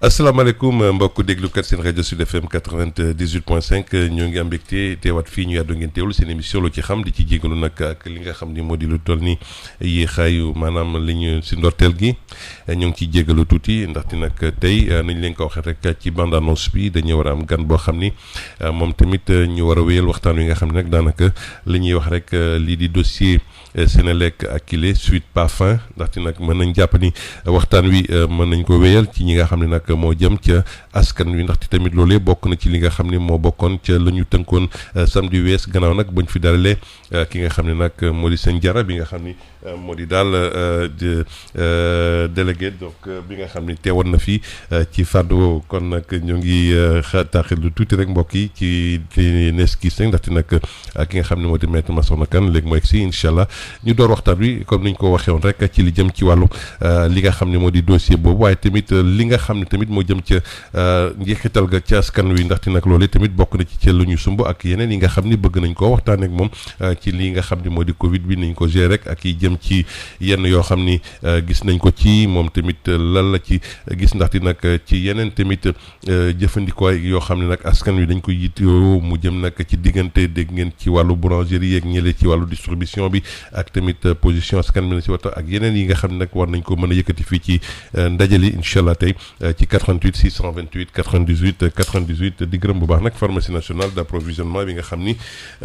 asalaamaaleykum mbokk déglukat seen rajo Sud FM 98.5 ñoo ngi am mbégte teewaat fii ñu yàddu ngeen teewlu seen émission lu ci xam di ci jégalu nag ak li nga xam ni moo di lu toll ni yéexaayu maanaam li ñu si ndorteel gi ñoo ngi ciy jégalu tuuti ndaxte nag tey nañ leen ko waxee rek ci bande annonce bi dañuy war a am gan boo xam ni moom tamit ñu war a wéyal waxtaan wi nga xam ne nag daanaka li ñuy wax rek lii di dossier Senelec ak Kile suite pas fin ndaxte nag mën nañ jàpp ni waxtaan wi mën nañ ko wéyal ci ñi nga xam ne nag moo jëm ca askan wi ndaxte tamit loolee bokk na ci li nga xam ne moo bokkoon ca la ñu tënkoon samedi wees gannaaw nag bañ fi dalalee ki nga xam ne nag moo di sëñ Jara bi nga xam ni moo di daal délégué donc bi nga xam ni teewoon na fi ci fàddu woowu kon nag ñoo ngi taaxir lu tuuti rek mbokk yi ci nees kii sëñ ndaxte nag ki nga xam ne moo di maître Massokhna Kane léegi mooy si incha allah ñu door waxtaan wi comme ni ñu ko waxee woon rek ci li jëm ci wàllu li nga xam ne moo di dossier boobu waaye tamit li nga xam ne tamit moo jëm ca njeexital ga ca askan wi ndaxte nag loolu tamit bokk na ci ca lu ñu sumb ak yeneen yi nga xam ni bëgg nañ koo waxtaanee ak moom ci li nga xam ne moo di Covid bi nañ ko gérer rek ak yi jëm ci yenn yoo xam ni gis nañ ko ci moom tamit lan la ci gis ndaxte nag ci yeneen tamit jëfandikoo yoo xam ne nag askan wi dañ ko yittewoo mu jëm nag ci diggante dégg ngeen ci wàllu boulangerie yeeg ñële ci wàllu distribution bi ak tamit position askan bi na ci waxtaan ak yeneen yi nga xam ne nag war nañ ko mën a yëkkati fii ci ndajali incha allah tey ci 88 628 98 98 di gërëm bu baax nag pharmacie nationale d'approvisionnement bi nga xam ni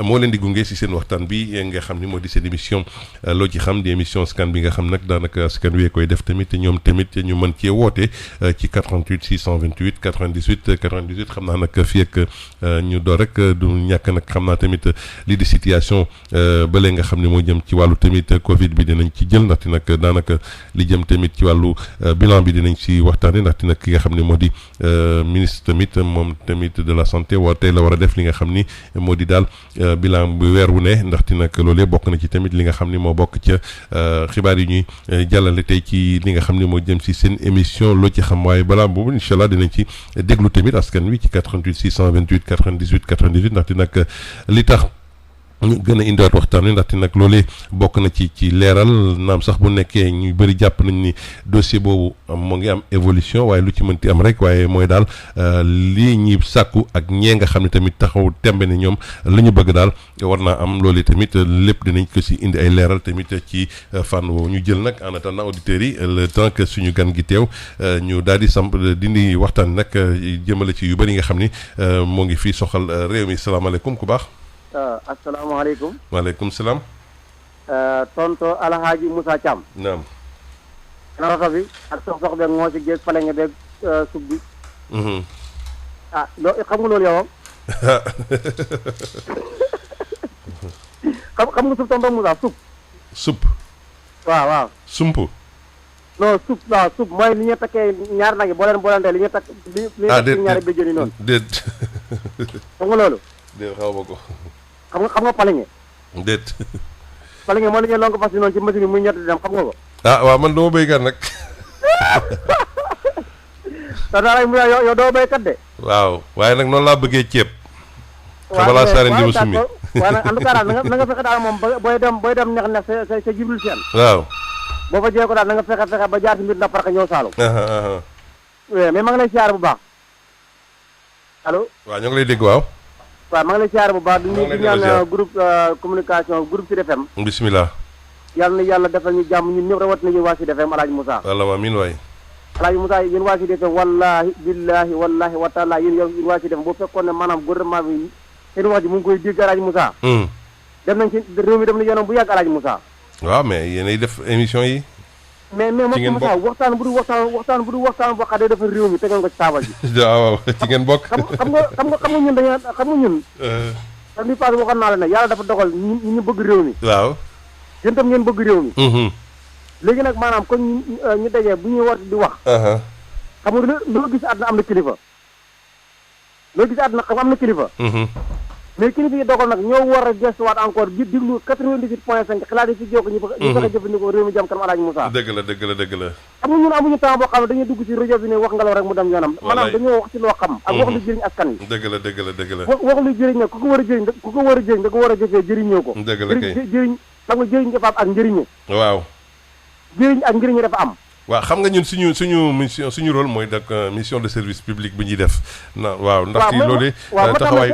moo leen di gunge si seen waxtaan bi nga xam ni moo di seen émission loo ci xam di émission scan bi nga xam nag daanaka askan wi koy def tamit ñoom tamit ñu mën cee woote ci 88 628 98 98 xam naa nag fii ak ñu door rek du ñàkk nag xam naa tamit lii di situation bële nga xam ne moo jëm ci wàllu tamit Covid bi dinañ ci jël ndaxte nag daanaka li jëm tamit ci wàllu bilan bi dinañ ci waxtaanee ndaxte nag ki nga xam ne moo di ministre tamit moom tamit de la santé tey la war a def li nga xam ni moo di daal bilan bu weer wu ne ndaxte nag loolee bokk na ci tamit li nga xam ni moo bokk ca xibaar yi ñuy jàllale tey ci li nga xam ni moo jëm si seen émission loo ci xam waaye balaa boobu incha allah dinañ ci déglu tamit askan wi ci 88 628 98 98 ndaxte nag li tax ñu gën a indiwaat waxtaan wi ndaxte nag loolee bokk na ci leeral naam sax bu nekkee ñu bëri jàpp nañ ni dossier boobu moo ngi am évolution waaye lu ci mënti am rek waaye mooy daal lii ñuy sàkku ak ñee nga xam ne tamit taxaw tembe ne ñoom la ñu bëgg daal war naa am loolee tamit lépp dinañ ko si indi ay leeral tamit ci fànn woowu ñu jël nag en attendant auditeurs yi le temps que suñu gan gi teew ñu daal di samp dindi waxtaan nag jëmale ci yu bëri nga xam ni moo ngi fii soxal réew mi salaamaaleykum ku baax. asalaamaaleykum. maaleykum salaam. tonto Alhaji Moussa Thiam. naam. na rato bi ak sox beeg moo si géej fale nga beeg sub bi. Xam nga loolu yow. xam nga sub tonto Moussa sub. sup. waaw. sump. non sub waaw sub mooy li ñu takkee ñaar nag yi boo leen li ñu takk. déet ñaari béjjën yi noonu. déet. xam nga loolu. déet xaw ma ko. xam nga paliŋe. déet. paliŋe moo la ñuy lonk fas yi noonu ci machine bi muy ñett di dem xam nga ko. waaw man dama béykat nag. te daal yow doo béykat de. waaw waaye nag noonu laa bëggee ceeb. xamalaa saare ndi ma summi waaye nag en tout cas daal na nga fexe daal moom booy dem neex sa jibril seen. waaw. boo fa jëlee ko daal na nga fexe ba jaar si mbir ndax parce que ñëw Saalum. oui mais ma ngi lay siyaare bu baax. allo. waaw ñoo ngi lay dégg waaw. waaw maa ngi lay siyaare bu baax di ñaan groupe communication groupe Sud FM. bisimilah. yàlla na yàlla defal ñu jàmm ñun ñëpp rawat nañu waa Sud FM Alaaji Moussa. wallaahi amiin waay. Alaaji Moussa yéen waa Sud FM wallaahi billaahi wallaahi wa taala yéen waa Sud FM boo fekkoon ne maanaam gouvernement bi seen wax ji mu ngi koy dégg Alaaji Moussa. dem nañ ci réew mi dem na yoonam bu yàgg Alaaji Moussa. waaw mais yéenay def émission yi. mais Moussa waxtaan bu dul waxtaan boo xam ne dafa réew mi tegoon ko ci taabal ji. waaw ci ngeen bokk. xam nga ñun ñun. te li passé waxoon naa la ne yàlla dafa dogal ñu bëgg réew mi. waaw. yéen tam ngeen bëgg réew mi. léegi nag maanaam kon ñu dajee bu ñuy war di wax. xam nga loo gis àdduna am na kilifa. loo gis àdduna xam am na kilifa. mais kilifa yi dogal nag ñoo war a gestuwaat encore di diglu 98.5 xalaat yi fi jokk ñu fexe jëfandikoo réew mi jëm kanam Alaaji Moussa. dëgg la. xam nga ñun amuñu temps boo xam ne dañuy dugg ci rajo bi ne wax ngelaw rek mu dem yoonam. maanaam dañoo wax ci loo xam. ak wax lu jëriñ askan wi. dëgg la. wax lu jëriñ nag ku ko war a jëriñ da ko war a jëfee jëriñoo ko. dëgg la kay jëriñ xam nga jëriñ dafa am ak njëriñu. waaw. jëriñ ak njëriñu dafa am. waaw xam nga ñun suñu rôle mooy dak mission de service public bu ñuy def na waaw ndax ci loolu taxawaay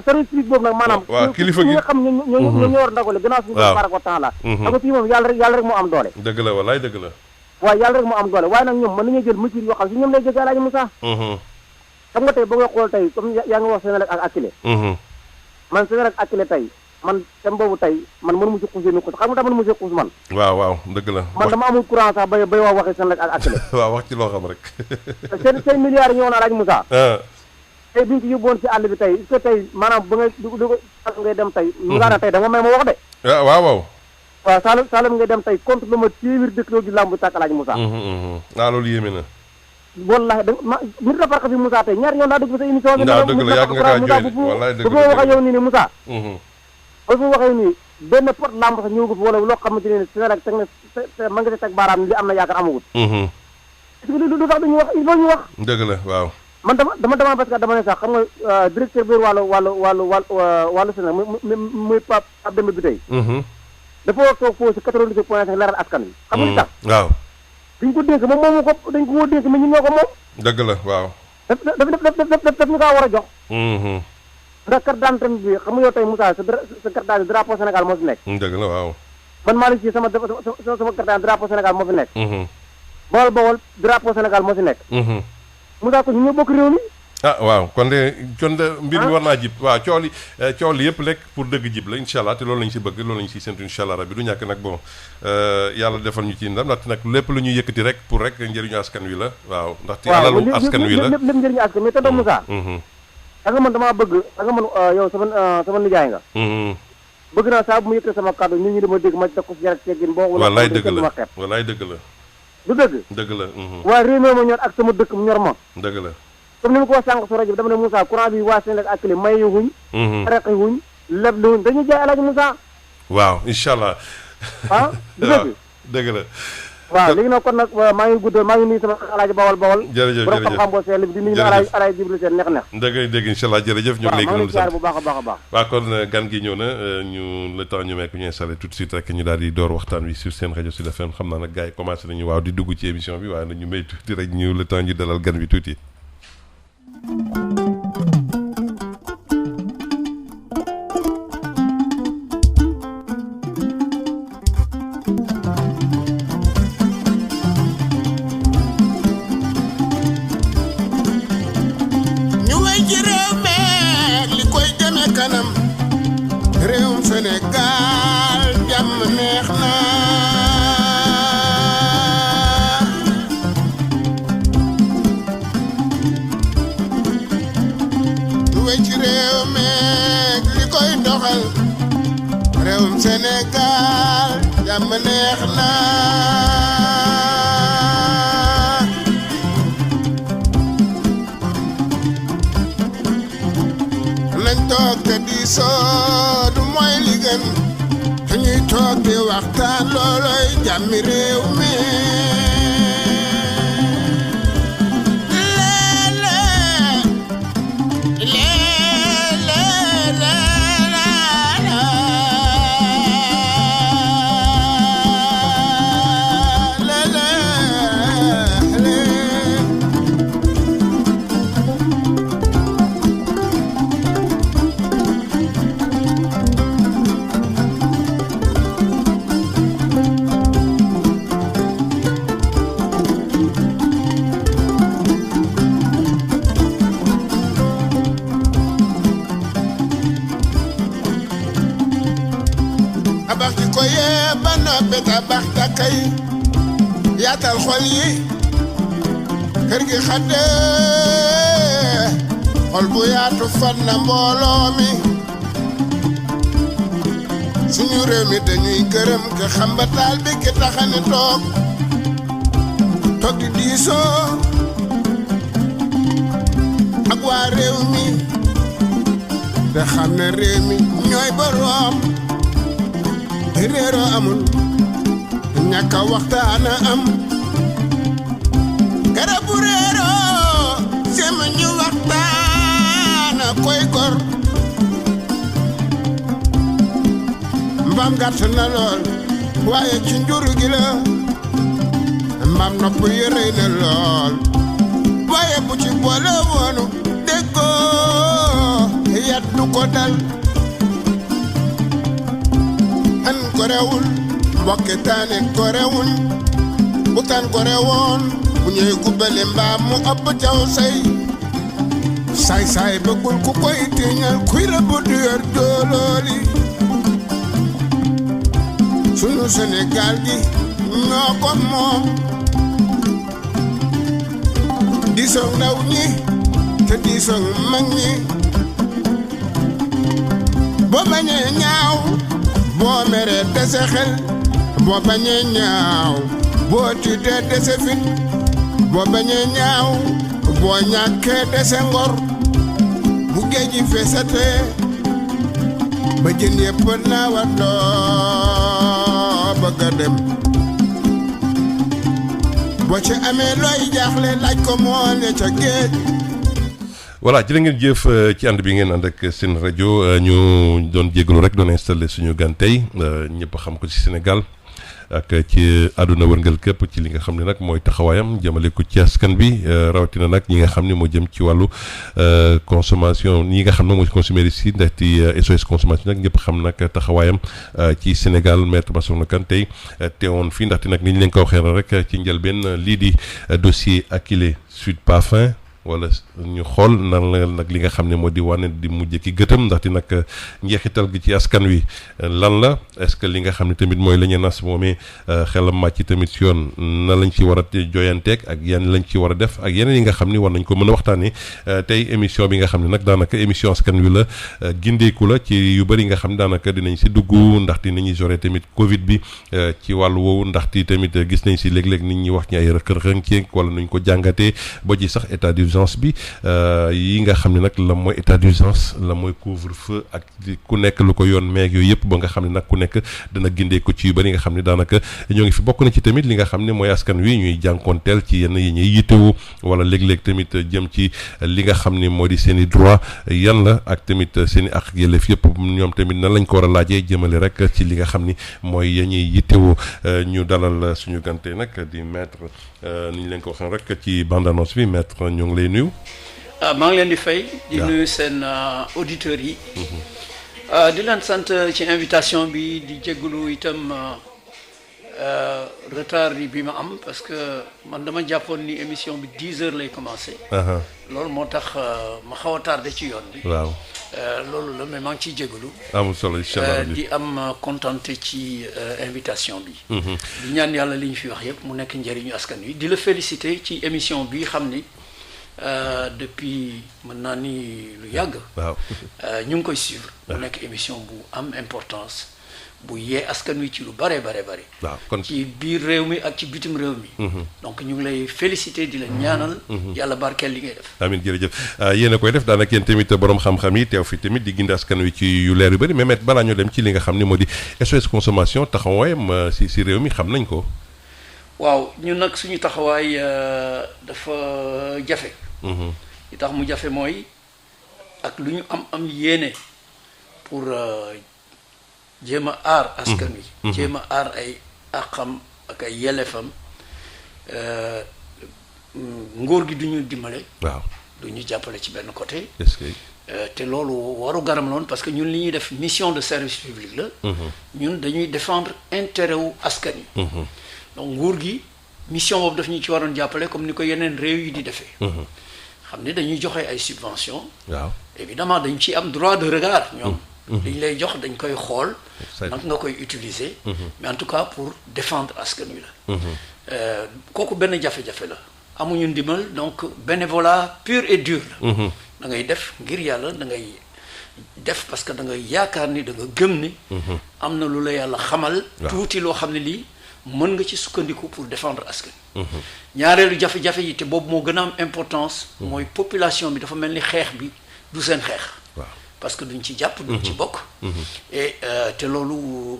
service public boobu nag maanaam waaw kilifa gi nga xam ñoo war ndagole gannaaw suñu barako temps la xam nga fii moom yàlla rek moo am doole dëgg la wallaay dëgg la waaw yàlla rek moo am doole waaye nag ñoom mën nañu jël mesure yoo xam si ñoom lay jógee Alaaji Moussa xam nga tey ba nga xool tey comme yaa ngi wax Senelec ak Akilee man Senelec ak Akilee tey man thème boobu tey man mënu mu si xuus ni xuus xam nga tax mënu mu si xuus man waaw dëgg la man dama amul courant sax bay wax waxi Senelec ak Akilee waaw wax ci loo xam rek seen milliards yi ñëwoon Alaaji Moussa tey bi ñu ko yóbbuwoon si àll bi tey est-ce que tey maanaam ba ngay dem tey mu ngaa na tey da nga may ma wax de waaw Saalum ngay dem tey contre lu ma téeméer dëkk loolu di làmb tàkk Alaaji Moussa loolu yéeme na wallahi nit la farka fi Moussa tey ñaari yoon laa dugg sa émission bi dëgg la yàgg nga kaa jooy wallaay dëgg bu ma waxee yow nii ni Moussa ba fu waxee nii benn pot lamb sax ñëw ko fi wala loo xamante ne Senelec teg na ma nga teg baaraam li am na yaakaar amagut est-ce que lu tax duñu wax il faut ñu wax dëgg la waaw man dama parce que dama ne sax xam nga directeur bi wàllu Senelec muy Pape Demba bi tey dafa war toog foofu si 98.5 leeral askan wi xam nga li tax waaw dañ ko dénk moom moomu ko dañ ko dénk mais ñun ñoo ko moom dëgg la waaw daf ñu kaa war a jox ndax carte d'identité bi xam nga yow tey Moussa sa carte d'identité drapeau Sénégal moo fi nekk dëgg la waaw man maa ngi ci sama carte d'identité drapeau Sénégal moo fi nekk Bawol drapeau Sénégal moo fi nekk Moussa ko ñu ñoo bokk réew mi waaw kon de mbir mi war naa jib waaw coow li yëpp lekk pour dëgg jib la incha allah te loolu lañu si bëgg loolu lañu si séntu incha allah rabbi du ñàkk nag bon yàlla defal ñu ci ndam ndaxte nag lépp lu ñuy yëkkati rek pour rek njëriñu askan wi la waaw ndaxte alalu askan wi la lépp njëriñu askan mais te doo Moussa da nga man damaa bëgg da nga man yow sama nijaay nga bëgg naa saa bu mu yëkkati sama kàddu nit ñi dama dégg ma def ko si jarak teggin boo wallaay dëgg la wallaay dëgg la du dëgg la waaye réew mi ma ñor ak sama dëkk mu ñor ma dëgg la comme ni ma ko wax sànq su rajo bi dama ne Moussa courant bi waa Senelec ak Akilee mayu wuñ reqi wuñ leb wuñ dañuy jaay Alaaji Moussa waaw incha allah dëgg la waaw léegi nag kon nag maa ngi guddal maa ngi nuyu sama Alaaji Bawol jërëjëf borom xam-xam boo sell bi di nuyu Alaaji Jibril Seen neex dégg incha allah jërëjëf ñu ngi léegi noonu sax bu baax a baax waaw kon gan gi ñëw na ñu le temps ñu mekk ñu installé tout de suite rek ñu daal di door waxtaan wi sur seen rajo Sud FM xam naa nag gars yi commencé nañu waaw di dugg ci émission bi waaye nag ñu may tuuti rek ñu le temps ñu dalal gan bi tuuti Sénégal jàmm neex na lu wéy ci réew meeg li koy doxal réewum Sénégal jàmm neex na nañ toog te diisoo du mooy li gën ñuy toog di waxtaan looloy jàmmi réew mi abax ji ko yee ba noppi tabax takkay yaatal xol yi kër gi xadde xol bu yaatu fan na mbooloo mi suñu réew mi dañuy gërëm ke xam ba taal bi ki taxani toog di diisoo ak waa réew mi te xam ne réew mi ñooy boroom réeroo amul ñàkk a waxtaana am garabu réeroo sema ñu waxtaana koy gor mbaam gàtt na lool waaye ci njur gi la maam nopp yi rëy na lool waaye bu ci boole woonu déggoo yat du ko dal an ko rewul mbokki taani ko rewul bu taan ko rewoon bu ñëwee gubbale mbaam mu ëpp caw say saay bëggul ku koy tiiñal kuy rëbb du yor doolooli sunu Sénégal gi ñoo ko moom diisoog ndaw ñi te diisoog mag ñi boo bañee ñaaw boo meree dese xel boo bañee ñaaw boo tiitee dese fit boo bañee ñaaw boo ñàkkee dese ngor bu géej gi feesatee ba jën yëpp naa war doo bëgg a dem boo ci amee looy jaaxle laaj ko moo ne ca géej. voilà jërë ngeen jëf ci ànd bi ngeen ànd ak seen rajo ñu doon jégalu rek doon installé suñu gan tey ñëpp xam ko ci Sénégal ak ci àdduna wërngal képp ci li nga xam ne nag mooy taxawaayam jëmale ko ci askan bi rawatina nag ñi nga xam ne moo jëm ci wàllu consommation ñi nga xam ne mooy consommateurs yi ndaxte SOS consommation nag ñëpp xam nag taxawaayam ci Sénégal Maître Massokhna Kane tey teewoon fii ndaxte nag ni ñu leen ko waxee rek ci njëlbeen lii di dossier Akilee Sud Parfum wala ñu xool nan la nag li nga xam ne moo di wane di mujj ki gëtëm ndaxte nag njeexital gi ci askan wi lan la est-ce que li nga xam ne tamit mooy la ñu nas moomee xelam màcc tamit si yoon na lañ ci war a joyanteeg ak yan lañ ci war a def ak yeneen yi nga xam ni war nañ ko mën a waxtaanee tey émission bi nga xam ne nag daanaka émission askan wi la gindeeku la ci yu bëri nga xam ne daanaka dinañ si dugg ndaxte nañuy joree tamit Covid bi ci wàllu woowu ndaxte tamit gis nañ si léeg-léeg nit ñi wax ci ay rëq-rëq wala nuñ ko jàngatee ba ci sax état d'urgence bi yi nga xam ne nag la mooy état d'urgence la mooy couvre-feu ak ku nekk lu ko yoon meeg yooyu yëpp ba nga xam ne nag ku nekk dana gindee ko ci yu bëri nga xam ne daanaka ñoo ngi fi bokk na ci tamit li nga xam ne mooy askan wi ñuy jànkoonteel ci yenn yi ñuy yittewu wala léeg-léeg tamit jëm ci li nga xam ne moo di seen i droit yan la ak tamit seen i ak yelleef yëpp ñoom tamit nan lañ ko war a laajee jëmale rek ci li nga xam ni mooy ya ñuy yittewu ñu dalal suñu gante nag di maître ni ñu leen ko waxee rek ci bande annonce bi maître ñoo ngi lay nuyu. maa ngi leen di fay. di nuyu seen auditeurs yi. di leen sant ci invitation bi di jégalu itam retard bi ma am parce que man dama jàppoon ni émission bi 10 heures lay commencé. loolu moo tax ma xaw a tardé ci yoon bi. waaw loolu la mais maa ngi ciy jégalu. amul solo incha allah di am contenté ci invitation bi. di ñaan yàlla li ñu fi wax yëpp mu nekk njëriñu askan wi di la féliciter ci émission bi xam ni. depuis mën naa ni lu yàgg. waaw ñu ngi koy suivre. mu nekk émission bu am importance bu yee askan wi ci lu bare. waaw kon ci biir réew mi ak ci bitim réew mi. donc ñu ngi lay féliciter di la ñaanal. yàlla barkeel li ngay def. amiin jërëjëf yéen a koy def daanaka yéen tamit borom xam-xam yi teew fi tamit di gindi askan wi ci yu leer yu bëri mais balaa ñu dem ci li nga xam ne moo di SOS consommation taxawaayam si réew mi xam nañ ko. waaw ñun nag suñu taxawaay dafa jafe. li tax mu jafe mooy ak lu ñu am yéene pour jéem a aar askan wi. jéem a aar ay àqam ak ay yelefam nguur gi du ñu dimbale. waaw du ñu jàppale ci benn côté. est-ce que te loolu waru garam loon parce que ñun li ñuy def mission de service public la. ñun dañuy défendre intérêt wu askan yi. donc nguur gi mission boobu daf ñu ci waroon jàppale comme ni ko yeneen réew yi di defee. xam ne dañuy joxe ay subventions. waaw évidemment dañ ciy am droit de regard ñoom. liñ lay jox dañ koy xool. nag nga koy utiliser. mais en tout cas pour défendre askan wi la. kooku benn jafe-jafe la amuñu ndimbal donc bénévolat pur et dur la. da ngay def ngir yàlla da ngay def parce que da ngay yaakaar ni da nga gëm ni. am na lu la yàlla xamal. tuuti loo xam ne lii. mën nga ci sukkandiku pour défendre askan. ñaareelu jafe-jafe yi te boobu moo gën a am importance. mooy population bi dafa mel ni xeex bi du seen xeex. parce que duñ ci jàpp duñ ci bokk. et te loolu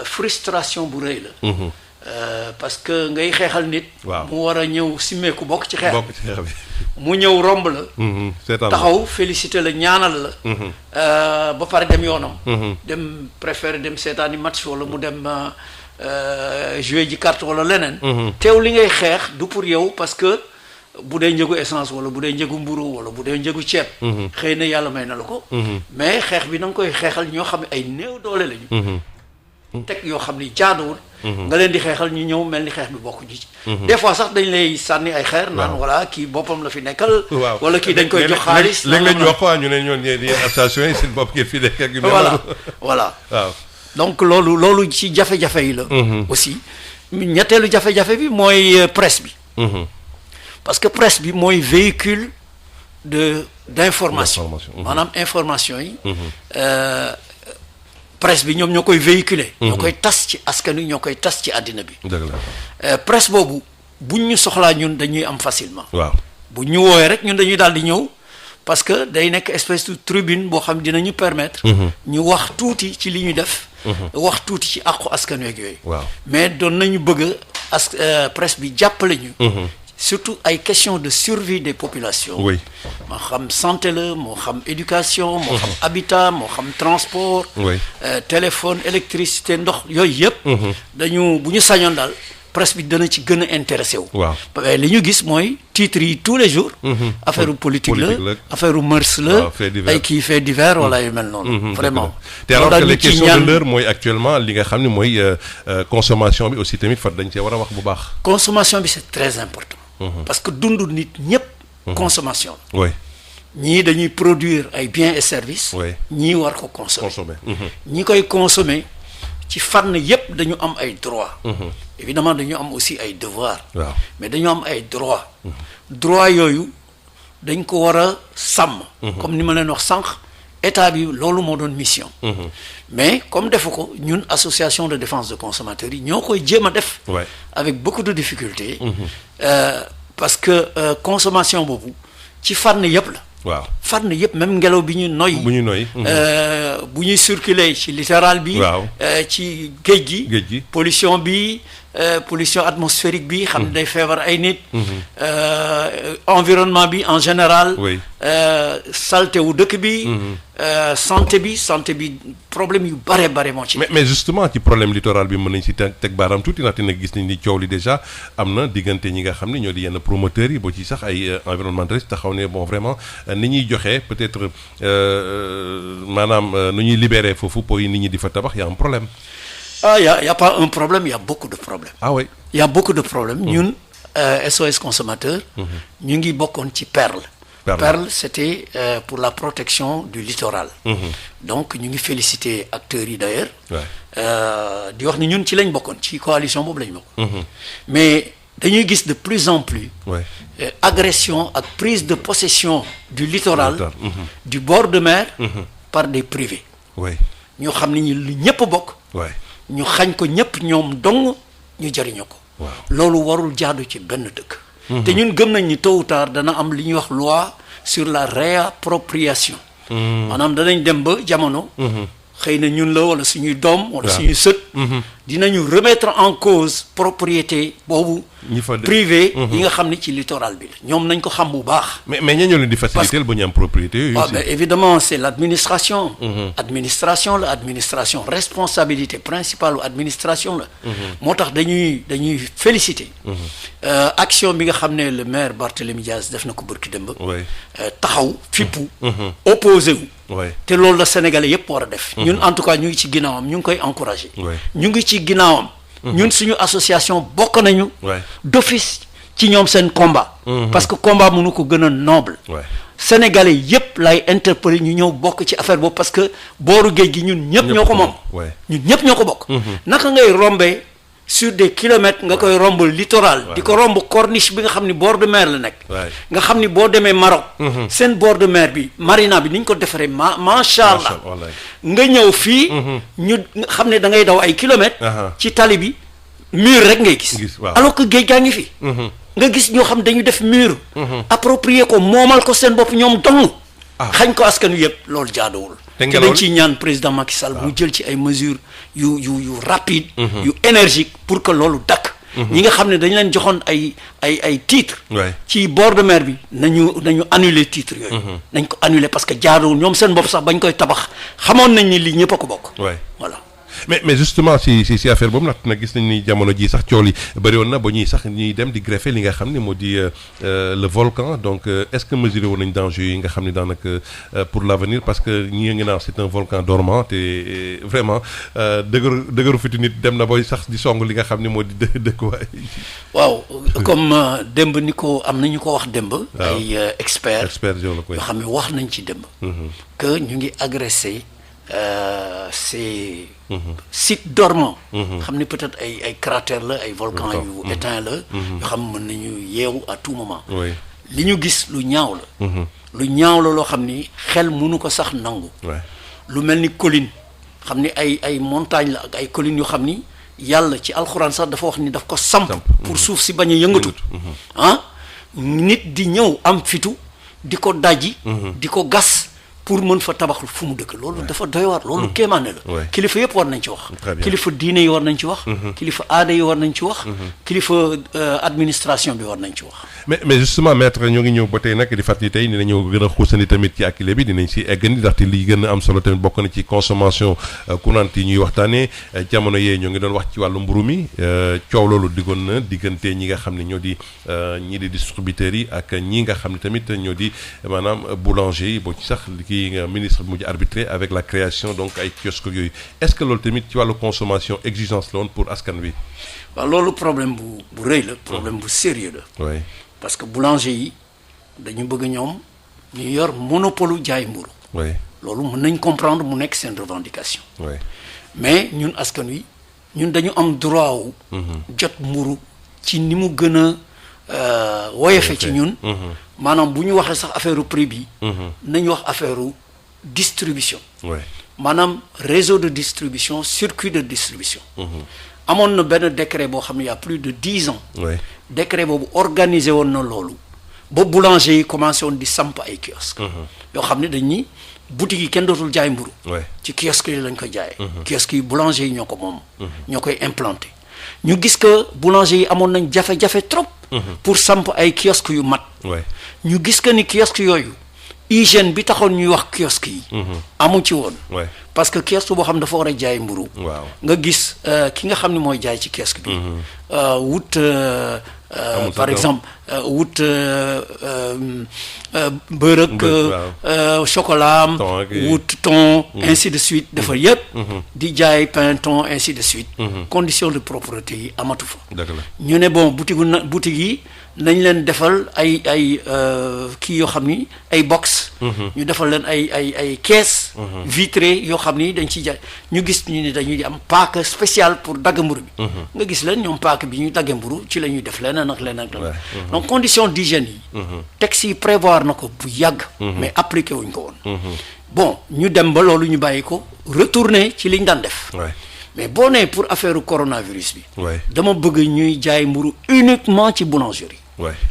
frustration bu rëy la. parce que ngay xeexal nit. mu war a ñëw simmeeku bokk ci xeex bi. mu ñëw romb la. taxaw féliciter la ñaanal la. ba pare dem yoonam. dem préférer dem seetaani match wala mu dem. jouer ji carte wala leneen. teew li ngay xeex du pour yow parce que bu dee njëgu essence wala bu dee njëgu mburu wala bu dee njëgu ceeb. xëy na yàlla may na la ko. mais xeex bi na nga koy xeexal ñoo xam ne ay néew doole lañu. teg yoo xam ni jaaduwul. nga leen di xeexal ñu ñëw mel ni xeex bi bokk ji. des fois sax dañ lay sànni ay xeer. naan voilà kii boppam la fi nekkal. wala kii dañ koy jox xaalis. léeg-léeg ñu wax quoi ñu ne ñoon yéen station yi seen bopp ngeen fi nekk ak yu mel. voilà waaw. donc loolu ci jafe-jafe yi la. aussi ñetteelu jafe-jafe bi mooy presse bi. parce que presse bi mooy véhicule d'information. maanaam information yi. presse bi ñoom ñoo koy véhiculer. ñoo koy tas ci askan wi ñoo koy tas ci àddina bi. presse boobu buñ ñu soxlaa ñun dañuy am facilement. waaw bu ñu woowee rek ñun dañuy daal di ñëw parce que day nekk espèce de tribune boo xam dinañu permettre. ñu wax tuuti ci li ñu def. wax tuuti ci àqu askan wi ak yooyu. waaw mais doon nañu bëgg presse bi jàppale ñu. surtout ay question de survie des populations. oui moo xam santé la moo xam éducation. moo xam habitat moo xam transport. oui téléphone électricité ndox yooyu yëpp. dañu bu ñu sañoon daal presse bi dana ci gën a intéressé wu. waaw li ñu gis mooy titres yi tous les jours. affaire politique la affaire mœurs la. ay kii fait divers wala yu mel noonu. vraiment te alors que les questions de l'heure mooy actuellement li nga xam ne mooy consommation bi aussi tamit fat dañ cee war a wax bu baax. consommation bi c'est très important. parce que dundu nit ñëpp. consommation. oui ñii dañuy produire ay biens et services. oui ñii war ko consommer. ñi koy consommer ci fànn yëpp dañu am ay droits. évidemment dañu am aussi ay devoirs. waaw mais dañu am ay droits. droits yooyu dañ ko war a sàmm. comme ni ma leen wax sànq état bi loolu moo doon mission. mais comme defu ko ñun association de défense de consommateurs yi ñoo koy jéem a def. avec beaucoup de difficultés. parce que consommation boobu ci fànn yëpp la. waaw fànn yëpp même ngelaw bi ñu noy. bu ñu noy. bu ñuy circuler ci littoral bi. waaw ci géej gi. géej gi pollution bi pollution atmosphérique bi xam ne day feebar ay nit. environnement bi en général. oui saleté wu dëkk bi. santé bi problème yu bare moo ci. mais justement ci problème littoral bi mën nañ si teg baaraam tuuti ndaxte nag gis nañ ni coow li déjà am na diggante ñi nga xam ne ñoo di yenn promoteurs yi boo ci sax ay environnementalistes taxaw ne bon vraiment ni ñuy joxe peut-être maanaam nu ñuy libérer foofu pour nit ñi di fa tabax y a un problème. y a pas un problème y a beaucoup de problèmes. ah oui y a beaucoup de problèmes. ñun SOS consommateur. ñu ngi bokkoon ci Perle. Perle c'était pour la protection du littoral. donc ñu ngi féliciter acteurs yi d'ailleurs. di wax ni ñun ci lañ bokkoon ci coalition boobu lañ bokk. mais dañuy gis de plus en plus. agression ak prise de possession du littoral. du bord de mer. par des privés. ñoo xam ni lu ñëpp bokk. ñu xañ ko ñëpp ñoom dong ñu jariñoo ko. loolu warul jaadu ci benn dëkk. te ñun gëm nañ ni tôt ou tard dana am li ñuy wax loi sur la réappropriation. maanaam danañ dem ba jamono. xëy na ñun la wala suñuy doom wala suñuy sët. dinañu remettre en cause propriété boobu. privé yi nga xam ne ci littoral bi la ñoom nañ ko xam bu baax. mais ñoo leen di faciliter ba ñu am propriété yooyu aussi. mais évidemment c'est l'administration. administration responsabilité principale u administration la. moo tax dañuy féliciter. action bi nga xam ne le maire Barthélémy Dias def na ko bërki démb. taxaw fippu. opposé wu. te loolu la Sénégalais yépp war a def. ñun en tout cas ñu ngi ci ginnaawam ñu ngi koy encourager. ñu ngi ci ginnaawam. ñun suñu association bokk nañu. d'office ci ñoom seen combat. parce que combat mënu ko gën a noble. Sénégalais yépp lay interpeller ñu ñëw bokk ci affaire boobu parce que booru géej gi ñun ñëpp ñoo ko moom. ñun ñëpp ñoo ko bokk. naka ngay rombee sur des kilomètres nga koy romb littoral. di ko romb corniche bi nga xam ni bord de mer la nekk. nga xam ni boo demee Maroc. seen bord de mer bi marina bi ni ñu ko defaree macha allah. nga ñëw fii. ñu xam ne da ngay daw ay kilomètres. ci tali bi mur rek ngay gis. alors que géej gaa ngi fi. nga gis ñoo xam dañu def mur. approprier ko moomal ko seen bopp ñoom dong. xañ ko askan wi yëpp loolu jaaduwul. te dañ ciy ñaan président Macky Sall mu jël ci ay mesures yu rapide. yu énergique pour que loolu dakk. ñi nga xam ne dañ leen joxoon ay titres. ci bord de mer bi nañu annuler titres yooyu. nañ ko annuler parce que jaaduwul ñoom seen bopp sax bañ koy tabax xamoon nañ ni lii ñëpp a ko bokk. voilà. mais justement si affaire boobu nag gis nañ ni jamono ji sax coow li bëri woon na ba ñuy sax ñuy dem di greffer li nga xam ne moo di le volcan donc est-ce que mesuré woon nañ danger yi nga xam ne daanaka pour l'avenir parce que ñi ngi naan c'est un volcan dormant te vraiment dëgëru fitu nit dem na booy sax di song li nga xam ne moo di dëkkuwaay. waaw comme démb ni ko am na ñu ko wax démb. ay experts yoo xam ne wax nañ ci démb. que ñu ngi agressé ces sites dormants. xam ne peut-être ay cratères la ay volcans yu éteints la. yoo xam mën nañu yeewu à tout moment. li ñu gis lu ñaaw la. lu ñaaw la loo xam ni xel mënu ko sax nangu. lu mel ni colline xam ni ay montagnes la ak ay collines yoo xam ni yàlla ci alxuraan sax dafa wax ni daf ko samp pour suuf si bañ a yëngatu. nit di ñëw am fitu di ko dajji. di ko gas. pour mën fa tabax fu mu dëkk loolu dafa doy waar loolu kéemaane la kilifa yëpp war nañ ci wax kilifa diine yi war nañ ci wax kilifa aada yi war nañ ci wax kilifa administration bi war nañ ci wax mais justement maître ñoo ngi ñëw ba tey nag di fàttali tey dinañu gën a xuusandi tamit ci akile bi dinañ si eggandi ndaxte li gën a am solo tamit bokk na ci consommation courante yi ñuy waxtaanee jamono yee ñoo ngi doon wax ci wàllu mburu mi coow loolu diggoon na diggante ñi nga xam ne ñoo di ñii di distributeurs yi ak ñi nga xam ne tamit ñoo di maanaam boulanger yi boo ci sax kii nga ministre bi mujj arbitré avec la création donc ay kiosque yooyu est-ce que loolu tamit ci wàllu consommation exigence la woon pour askan wi. waaw loolu problème bu rëy la problème bu sérieux la. oui parce que boulanger yi dañu bëgg ñoom ñu yor monopole jaay mburu. oui loolu mën nañ comprendre mu nekk seen revendication. oui mais ñun askan wi ñun dañu am droit wu. jot mburu ci ni mu gën a woyefe ci ñun. maanaam bu ñu waxee sax affaire prix bi. nañu wax affaire distribution. maanaam réseau de distribution circuit de distribution. amoon na benn décret boo xam ne y a plus de 10 ans. décret boobu organisé woon na loolu. ba boulanger yi commencé woon di samp ay kiosque yoo xam ne dañ ni boutique yi kenn dootul jaay mburu ci kiosque yi lañ koy jaayee. kiosque yi boulanger yi ñoo ko moom. ñoo koy implanté. ñu gis que boulanger yi amoon nañ jafe-jafe trop. pour samp ay kiosque yu mat. ñu gis que ni kiosque yooyu hygiène bi taxoon ñuy wax kiosque yi. amu ci woon. parce que kiosque boo xam dafa war a jaay mburu nga gis ki nga xam ne mooy jaay ci kiosque bi. wut par exemple wut beurre ak chocolat wut thon ainsi de suite dafa yëpp. di jaay pain thon ainsi de suite. condition de propreté yi amatu fa. ñu ne bon boutique yi nañ leen defal ay kii yoo xam ni ay box. ñu defal leen ay caisse vitrée yoo xam ni dañ ciy jaay ñu gis ñu ni dañuy am paaka spécial pour dagg mburu bi. nga gis leen ñoom paaka bi ñuy daggee mburu ci la ñuy def leneen ak leneen ak leneen. donc condition d'hygiène yi. texte yi prévoir na ko bu yàgg. mais appliqué wuñ ko woon. bon ñu dem ba loolu ñu bàyyi ko retourner ci liñ daan def. mais boo nee pour affaire coronavirus bi. dama bëgg ñuy jaay mburu uniquement ci boulangerie.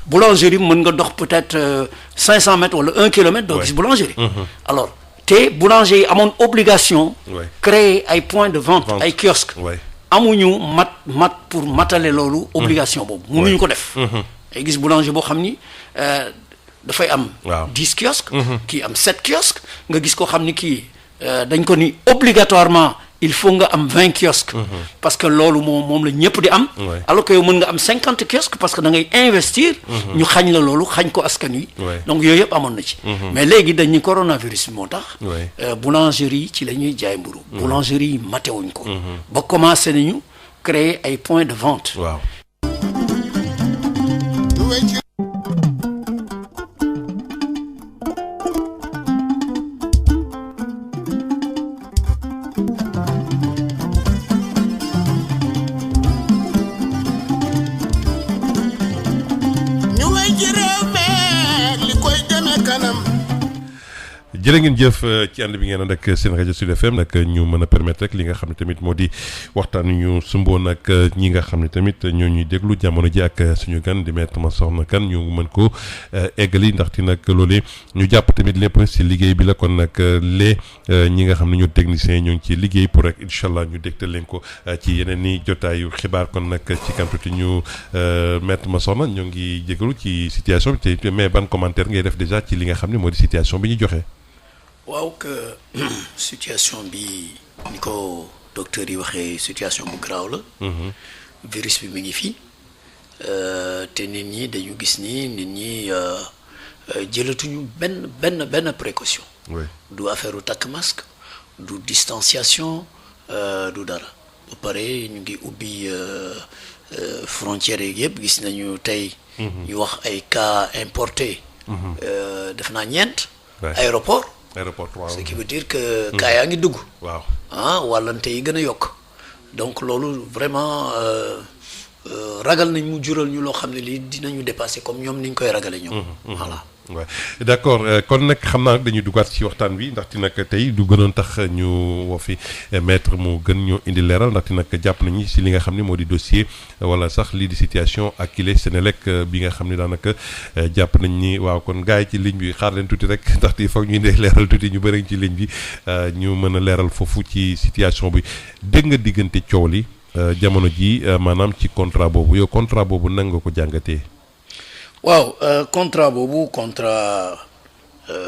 boulangerie mën nga dox peut-être 500 mètres wala 1 kilomètre doo gis boulangerie. alors te boulanger yi amoon obligation. créer ay points de vente ay kiosques. amuñu mat pour matale loolu. obligation boobu mënuñu ko def. ay gis boulanger boo xam ni dafay am. 10 kiosques. kii am 7 kiosques nga gis koo xam ni kii dañ ko ni obligatoirement. il faut nga am 20 kiosques. parce que loolu moom la ñëpp di am. alors que yow mën nga am 50 kiosques parce que da ngay investir. ñu xañ la loolu xañ ko askan wi. donc yooyu yëpp amoon na ci. mais léegi dañuy coronavirus bi moo tax. boulangerie ci la ñuy jaay mburu boulangerie yi matewuñ ko. ba commencé nañu créer ay points de vente. jërë ngeen jëf ci ànd bi ngeen ànd ak seen rajo Sud FM nag ñu mën a permettre rek li nga xam ne tamit moo di waxtaan ñu sumboon ak ñi nga xam ne tamit ñoo ñuy déglu jamono ji ak suñu gan di Maître Massokhna Kane ñu mën ko eggali ndaxte nag loolee ñu jàpp tamit lépp si liggéey bi la kon nag ñi nga xam ne ñoo techniciens ñoo ngi ci liggéey pour rek incha allah ñu dégtal leen ko ci yeneen ni jotaayu xibaar kon nag ci kanam tuuti ñu Maître Massokhna ñoo ngi jégalu ci situation bi te mais ban commentaire ngay def déjà ci li nga xam ne moo di situation bi ñu joxe. waaw que situation bi ni ko docteur yi waxee situation bu graaw la. virus bi mi ngi fi te nit ñi dañu gis ni nit ñi jëlatuñu benn précaution. oui du affaire u takk masque du distanciation du dara ba pare ñu ngi ubbi frontières yi yëpp gis nañu tey. ñu wax ay cas importés. def naa ñeent. aéroport. waaw ce qui veut dire que cas yaa ngi dugg. waaw wàllante yi gën a yokk donc loolu vraiment ragal nañ mu jural ñu loo xam ne lii dinañu dépasser comme ñoom niñ koy ragale ñoom. voilà. waaw d'accord kon nag xam naa dañuy duggaat ci waxtaan bi ndaxte nag tey du gënoon tax ñu woo fi maître mu gën ñu indi leeral ndaxte nag jàpp nañu si li nga xam ne moo di dossier wala sax lii di situation Akilee Senelec bi nga xam ne daanaka jàpp nañ ni waaw kon gars yi ci ligne bi xaar leen tuuti rek ndaxte il faut ñu indi leeral tuuti ñu bëri ci ligne bi ñu mën a leeral foofu ci situation bi dégg nga diggante coow li jamono ji maanaam ci contrat boobu yow contrat boobu nan nga ko jàngatee. waaw contrat boobu contrat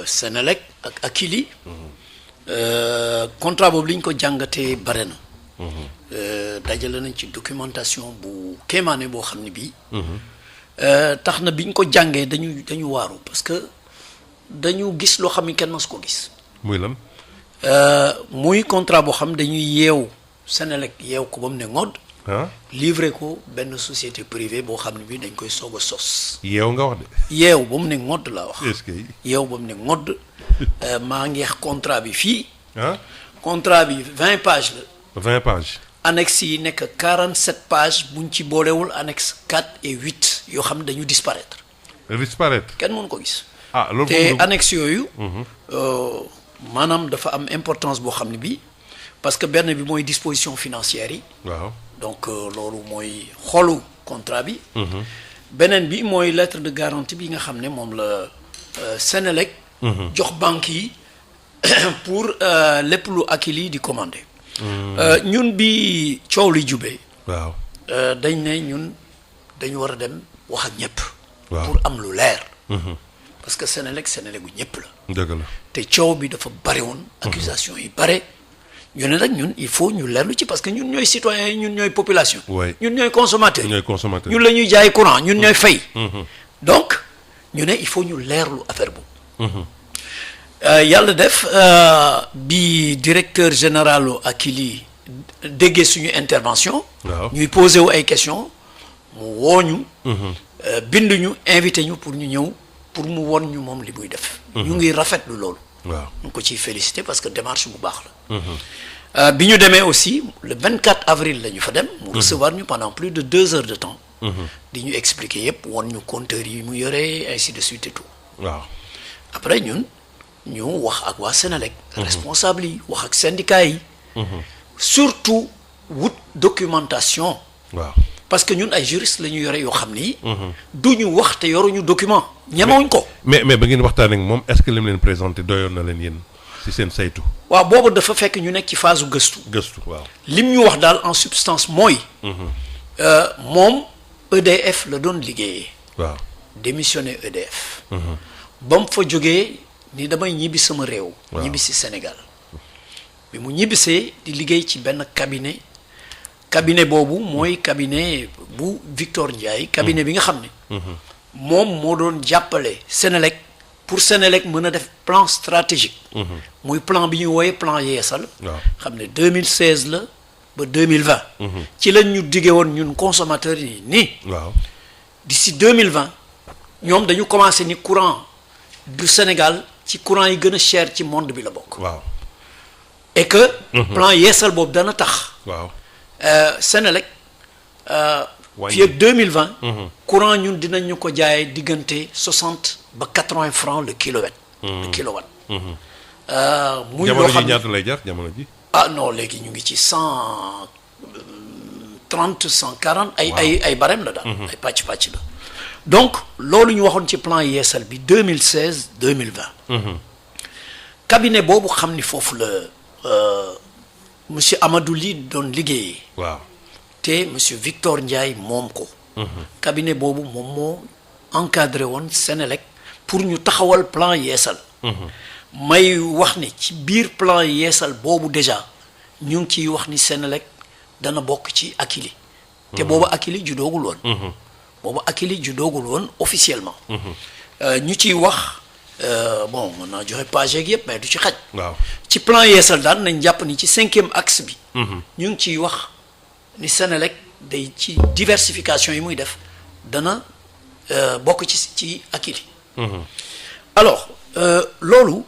Senelec ak Akilee contrat boobu li ñu ko jàngatee bare na. dajale nañ ci documentation bu kéemaane boo xam ne bii. tax na bi ñu ko jàngee dañu waaru parce que dañu gis loo xam ne kenn mas ko gis. muy lan. muy contrat boo xam dañuy yeew Senelec yeew ko ba mu ne ngodd. livré ko benn société privée boo xam ne bi dañ koy soog a sos. yeew nga wax de. yeew ba mu ne ngodd laa wax. est-ce que. yeew ba mu ne ngodd maa ngi wax contrat bi fii. contrat bi 20 pages la. 20 pages. annexe yi nekk 47 pages buñ ci boolewul annexe 4 et 8 yoo xam ne dañu disparaître. kenn mënu ko gis. loolu te annexe yooyu. maanaam dafa am importance boo xam ne bi parce que benn bi mooy disposition financière yi. waaw. donc loolu mooy xolu contrat bi. beneen bi mooy lettre de garantie bi nga xam ne moom la Senelec. jox banque yi pour lépp lu Akilee di commander. ñun bi coow li jubee. waaw. dañ ne ñun dañu war a dem wax ak ñëpp. waaw pour am lu leer. parce que Senelec gu ñëpp la. dëgg la te coow bi dafa bare woon. accusation yi bare. ñu ne nag ñun il faut ñu leerlu ci parce que ñun ñooy citoyens yi ñun ñooy population. ñun ñooy consommateurs. ñun la ñuy jaay courant ñun ñooy fay. donc ñu ne il faut ñu leerlu affaire boobu. yàlla def bi directeur général Akilee déggee suñu intervention. ñuy posé wu ay questions mu woo ñu. bind ñu invité ñu pour ñu ñëw pour mu won ñu moom li muy def. ñu ngi rafetlu loolu. waaw ñu ko ciy félicité parce que démarche bu baax la. bi ñu demee aussi le 24 avril la ñu fa dem. mu recevoir ñu pendant plus de 2 heures de temps. di ñu expliquer yëpp won ñu compteurs yi mu yore ainsi de suite et tout. waaw après ñun ñu wax ak waa Senelec. responsable yi wax ak syndicat yi. surtout wut documentation. waaw parce que ñun ay juristes la ñu yore yoo xam ni. du ñu wax te yoruñu document. ñemewuñ ko. mais ba ngeen waxtaan ak moom est-ce que li mu leen présenté doyoon na leen yéen ci seen saytu. waaw boobu dafa fekk ñu nekk ci phase gëstu. waaw. lim ñu wax daal en substance mooy. moom EDF la doon liggéeyee. waaw démissionné EDF. ba mu fa jógee ni damay ñibbi sama réew. waaw ñibbi si Sénégal. bi mu ñibbisee di liggéey ci benn cabinet boobu mooy cabinet bu Victor Ndiaye. cabinet bi nga xam ne. moom moo doon jàppale Senelec pour Senelec mën a def plan stratégique. muy plan bi ñuy wooyee plan yeesal. xam ne 2016 la ba 2020. ci lañ ñu diggee woon ñun consommateurs yi nii. waaw d'ici 2020 ñoom dañu commencé ni courant du Sénégal ci courant yi gën a cher ci monde bi la bokk. waaw et que. plan yeesal boobu dana tax. waaw Senelec. fii ak 2020. courant ñun dinañ ñu ko jaayee diggante 60 ba 80 francs le kilowatt. muy loo xam ne jamono ji ñaata lay jar jamono ji. non léegi ñu ngi ci 130 140. ay barème la daal. ay pàcc la. donc loolu ñu waxoon ci plan yeesal bi 2016 2020. cabinet boobu xam ni foofu la monsieur Amadou Ly doon liggéeyee. waaw te monsieur Victor Ndiaye moom ko. cabinet boobu moom moo encadré woon Senelec pour ñu taxawal plan yeesal. may wax ne ci biir plan yeesal boobu déjà ñu ngi ciy wax ni Senelec dana bokk ci Akilee. te booba Akilee juddoogul woon. booba Akilee juddoogul woon officiellement. ñu ciy wax bon mën naa joxe page yeeg yëpp mais du ci xaj. waaw ci plan yeesal daal nañ jàpp ni ci 5e axe bi. ñu ngi ciy wax ni Senelec day ci diversification yi muy def dana bokk ci Akilee. alors loolu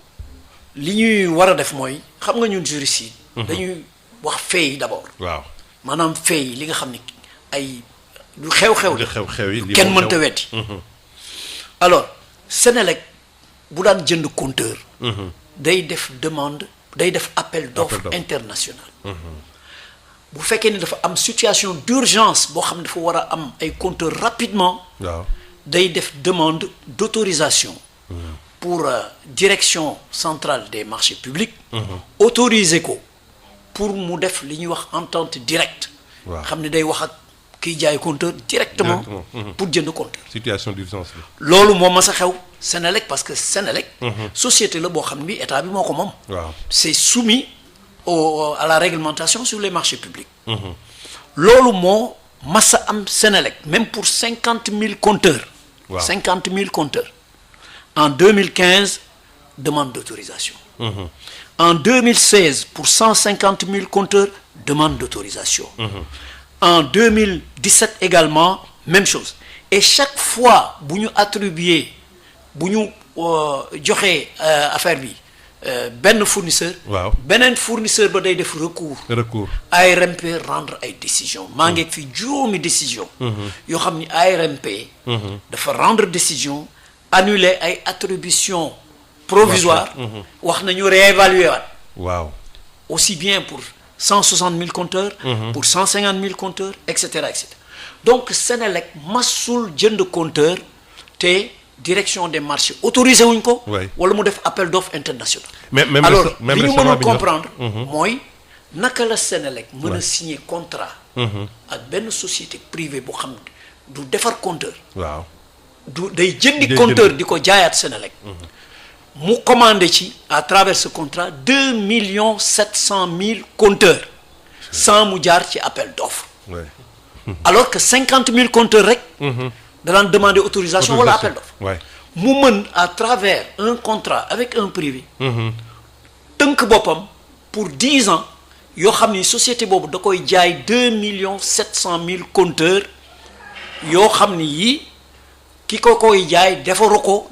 li ñuy war a def mooy xam nga ñun juristes yi. dañuy wax fait yi d'abord. waaw maanaam fait yi li nga xam ni ay du xew-xew. li xew yi kenn mënta weddi. alors Senelec bu daan jënd compteur. day def demande day def appel d'offre international. bu fekkee ni dafa am situation d'urgence boo xam ne dafa war a am ay compteurs rapidement. waaw day def demande d'autorisation. pour direction centrale des marchés publics. autoriser ko pour mu def li ñuy wax entente directe. waaw xam ne day wax ak kiy jaay compteur directement. pour jënd compteur. situation d'urgence bi. loolu moo mas a xew Senelec parce que Senelec. société la boo xam ne bi état bi moo ko moom. waaw c'est soumis à la réglementation sur les marchés publics. loolu moo mas a am Senelec même pour 50 000 compteurs. waaw 50 000 compteurs. En 2015, demande d'autorisation. En 2016, pour 150 000 compteurs, demande d'autorisation. En 2017 également, même chose. Et chaque fois, bu ñu attribuer, bu ñu joxe affaire bi benn fournisseur. waaw beneen fournisseur ba day def recours. ARMP rendre ay décision maa ngi fi juróomi décision. yoo xam ni ARMP. dafa rendre décision. annuler ay attributions provisoires. wax nañu réévaluer waat. waaw aussi bien pour 160 000 compteurs. pour 150 000 compteurs et cetera et cetera. donc Senelec masul jënd compteur te direction des marchés autorisé wuñ ko. wala mu def appel d'offre international. alors li ñu mën a comprendre. mooy naka la Senelec mën a signer contrat. ak benn société privée boo xam du defar compteur. waaw. du day jëndi compteur di ko jaayaat Senelec. mu commandé ci à travers ce contrat 2 700 000 compteurs sans mu jaar ci appel d'offre. alors que 50 000 compteurs rek. danaan demander autorisation wala appel d'offre. mu mën à travers un contrat avec un privé. tënk boppam pour 10 ans yoo xam ni société boobu da koy jaay 2 700 000 compteurs yoo xam ni yii. ki ko koy jaay defaru ko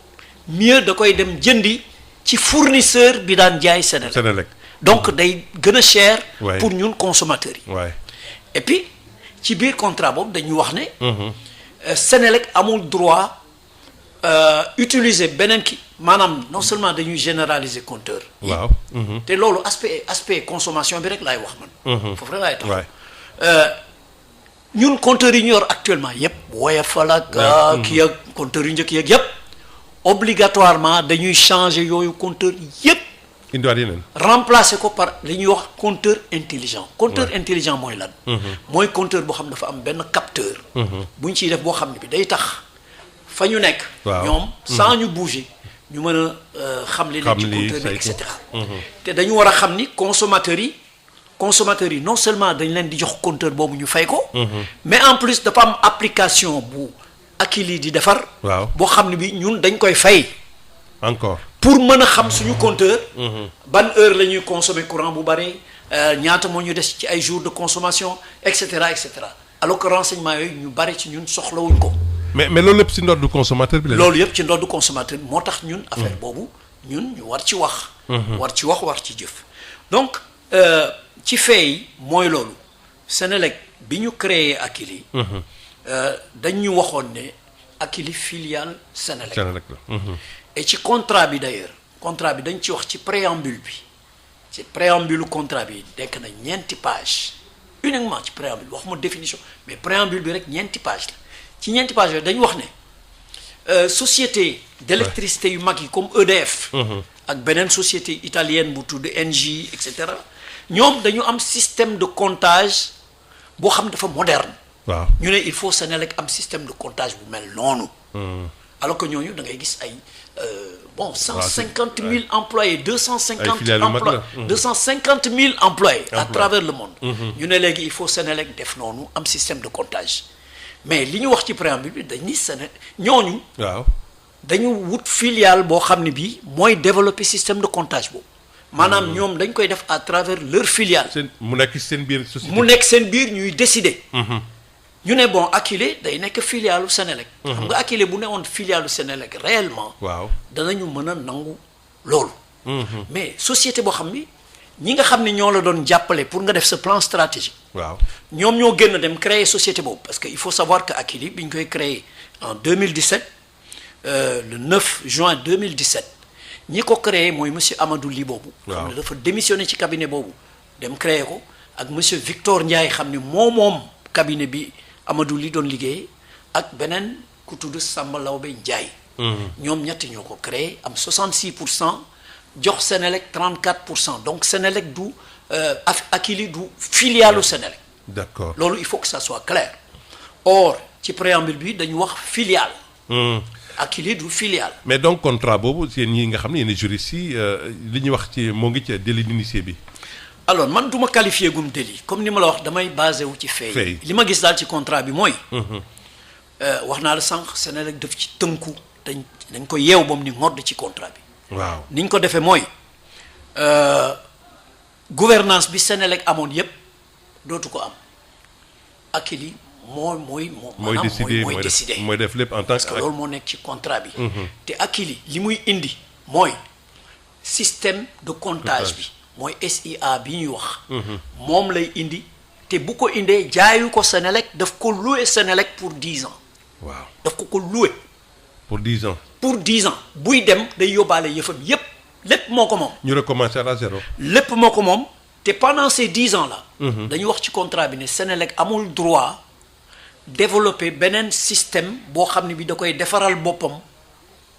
mieux da koy dem jëndi ci fournisseur bi daan jaay Senelec. donc day gën a cher. pour ñun consommateurs yi. et puis ci biir contrat boobu dañuy wax ne. Senelec amul droit utiliser beneen ki maanaam non seulement dañuy généraliser compteur. waaw. te loolu aspect consommation bi rek laay wax man. foofu rek laay tax. ñun compteurs yi ñu yor actuellement yépp Woyofal ak kii ak compteurs yu njëkk yeeg yépp obligatoirement dañuy changer yooyu compteurs yépp indiwaat yeneen remplacer ko par li ñuy wax compteur intelligent. compteur intelligent mooy lan. mooy compteur boo xam dafa am benn capteur. bu ñu ciy def boo xam ne bi day tax fa ñu nekk. ñoom sans ñu bouger ñu mën a xam li nekk ci compteur bi et cetera. te dañu war a xam ni consommateurs yi non seulement dañ leen di jox compteur boobu ñu fay ko. mais en plus dafa am application bu Akilee di defar. boo xam ne bi ñun dañ koy fay. encore pour mën a xam suñu compteur. ban heure la ñuy consommer courant bu bari ñaata moo ñu des ci ay jours de consommation et cetera et cetera alors que renseignement yooyu ñu bari ci ñun soxlawuñ ko. mais loolu lépp ci ndoddu consommateur bi la. loolu yëpp ci ndoddu consommateur bi moo tax ñun. affaire boobu ñun ñu war ci wax. war ci jëf donc. ci fait yi mooy loolu Senelec bi ñu créé Akilee. dañ ñu waxoon ne Akilee filiale Senelec la. et ci contrat bi d'ailleurs contrat bi dañ ci wax ci préambule bi ci préambule contrat bi dekk na 9 pages uniquement ci préambule waxuma définition mais préambule bi rek 9 pages la ci 9 pages yooyu dañu wax ne société d'électricité yu mag yi comme EDF. ak beneen société italienne bu tudd Engie et cetera. ñoom dañu am système de comptage boo xam dafa moderne. ñu ne il faut Senelec am système de comptage bu mel noonu. alors que ñooñu da ngay gis ay bon 150 000 employés 250 Ay filiales yu mag employés la. 250 000 employés à Emploi. travers le monde. ñu ne léegi il faut Senelec def noonu am système de comptage mais li ñu wax ci préambule bi dañ ni ñooñu waaw dañu wut filiale boo xam ne bii mooy développer système de comptage boobu maanaam ñoom dañ koy def à travers leur filiale. mu nekk seen biir société. mu nekk seen biir ñuy décider. ñu ne bon Akilee day nekk filialu Senelec. xam nga Akilee bu newoon filialu Senelec réellement. waaw danañu mën a nangu loolu. mais société boo xam ni ñi nga xam ne ñoo la doon jàppale pour nga def ce plan stratégique. waaw ñoom ñoo génn dem créer société boobu parce que il faut savoir que Akilee bi ñu koy créer en 2017 le 9 juin 2017 ñi ko créé mooy monsieur Amadou Ly boobu. xam ne dafa démissionné ci cabinet boobu dem créer ko ak monsieur Victor Ndiaye xam ne moom cabinet bi Amadou Ly doon liggéey ak beneen ku tudd Samba Lawbe Ndiaye. ñoom ñett ñoo ko créé am 66% jox Senelec 34% donc Senelec du Akilee du filialu Senelec. d'accord loolu il faut que ça soit clair or ci préambule bi dañu wax filiale. Akilee du filiale. mais donc contrat boobu yéen ñi nga xam ne yéen juristes yi li ñuy wax ci moo ngi ci délit d'initié bi. alors man du ma qualifié gum délit comme ni ma la wax damay basé wu ci fay li ma gis daal ci contrat bi mooy. wax naa la sànq Senelec daf ci tënku dañ ko yeew moom ni ngodd ci contrat bi. waaw ni ñu ko defee mooy gouvernance bi Senelec amoon yépp dootu ko am Akilee mooy décider mooy def lépp en tant parce que loolu moo nekk ci contrat bi. te Akilee li muy indi mooy système de comptage bi. mooy SIA bi ñuy wax. moom lay indi te bu ko indee jaayu ko Senelec daf ko loué Senelec pour 10 ans. waaw daf ko loué. pour 10 ans. pour 10 ans buy dem day yóbbaale yëfam yépp lépp moo ko moom. ñu recommencer à zéro. lépp moo ko moom te pendant ces 10 ans là. dañu wax ci contrat bi ne Senelec amul droit développer beneen système boo xam ne bi da koy defaral boppam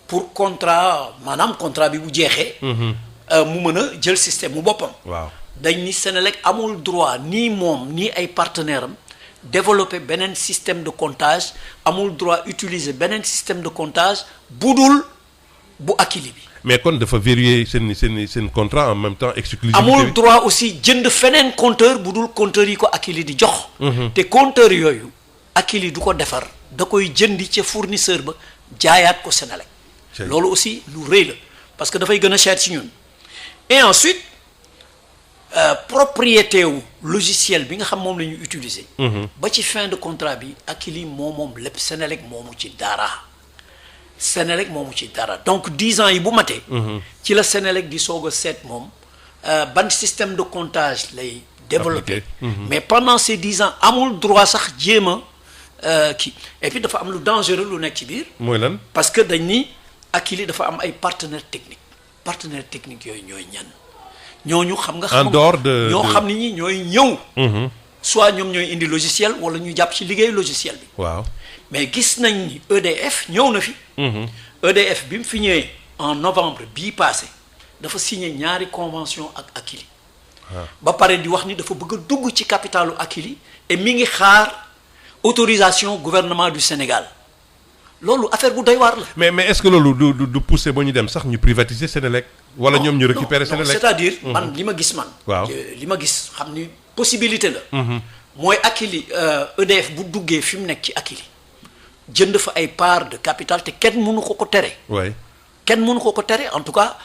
pour contrat maanaam contrat bi bu jeexee. mu mën a jël système mu boppam. waaw dañ ni Senelec amul droit nii moom nii ay partenaires am développer beneen système de comptage amul droit utiliser beneen système de comptage budul bu Akilee bi. mais kon dafa verrouiller seen contrat en même temps exclusivité. amul droit aussi jënd feneen compteur budul compteur yi ko Akilee di jox. te compteur yooyu Akilee du ko defar da koy jëndi ca fournisseur ba jaayaat ko Senelec. loolu aussi lu rëy la parce que dafay gën a cher ci ñun. et ensuite propriété wu logiciel bi nga xam moom la ñuy utiliser. ba ci fin de contrat bi Akilee moom lépp Senelec moomu ci dara. Senelec moomu ci dara donc 10 ans yi bu matee. ci la Senelec di soog a seet moom ban système de comptage lay développer. mais pendant ces 10 ans amul droit sax jéem a kii et puis dafa am lu dangereux lu nekk ci biir. mooy lan parce que dañ ni Akilee dafa am ay partenaires techniques yooyu ñooy ñan ñooñu xam nga. en dehors de ñoo xam ni ñi ñooy ñëw. soit ñoom ñooy indi logiciel wala ñu jàpp ci liggéeyu logiciel bi. waaw mais gis nañ ni EDF ñëw na fi. EDF bi mu fi ñëwee en novembre bii passé dafa signé ñaari convention ak Akilee. ba pare di wax ni dafa bëgg a dugg ci capitalu Akilee et mi ngi xaar autorisation gouvernement du Sénégal. loolu affaire bu doy waar la. mais est-ce que loolu du pousser ba ñu dem sax ñu privatiser Senelec. wala ñoom ñu récupérer Senelec. c'est-à-dire man li ma gis man. waaw li ma gis xam ni possibilité la. mooy Akilee EDF bu duggee fi mu nekk ci Akilee jënd fa ay part de capital te kenn mënu ko tere. waay kenn mënu ko tere en tout cas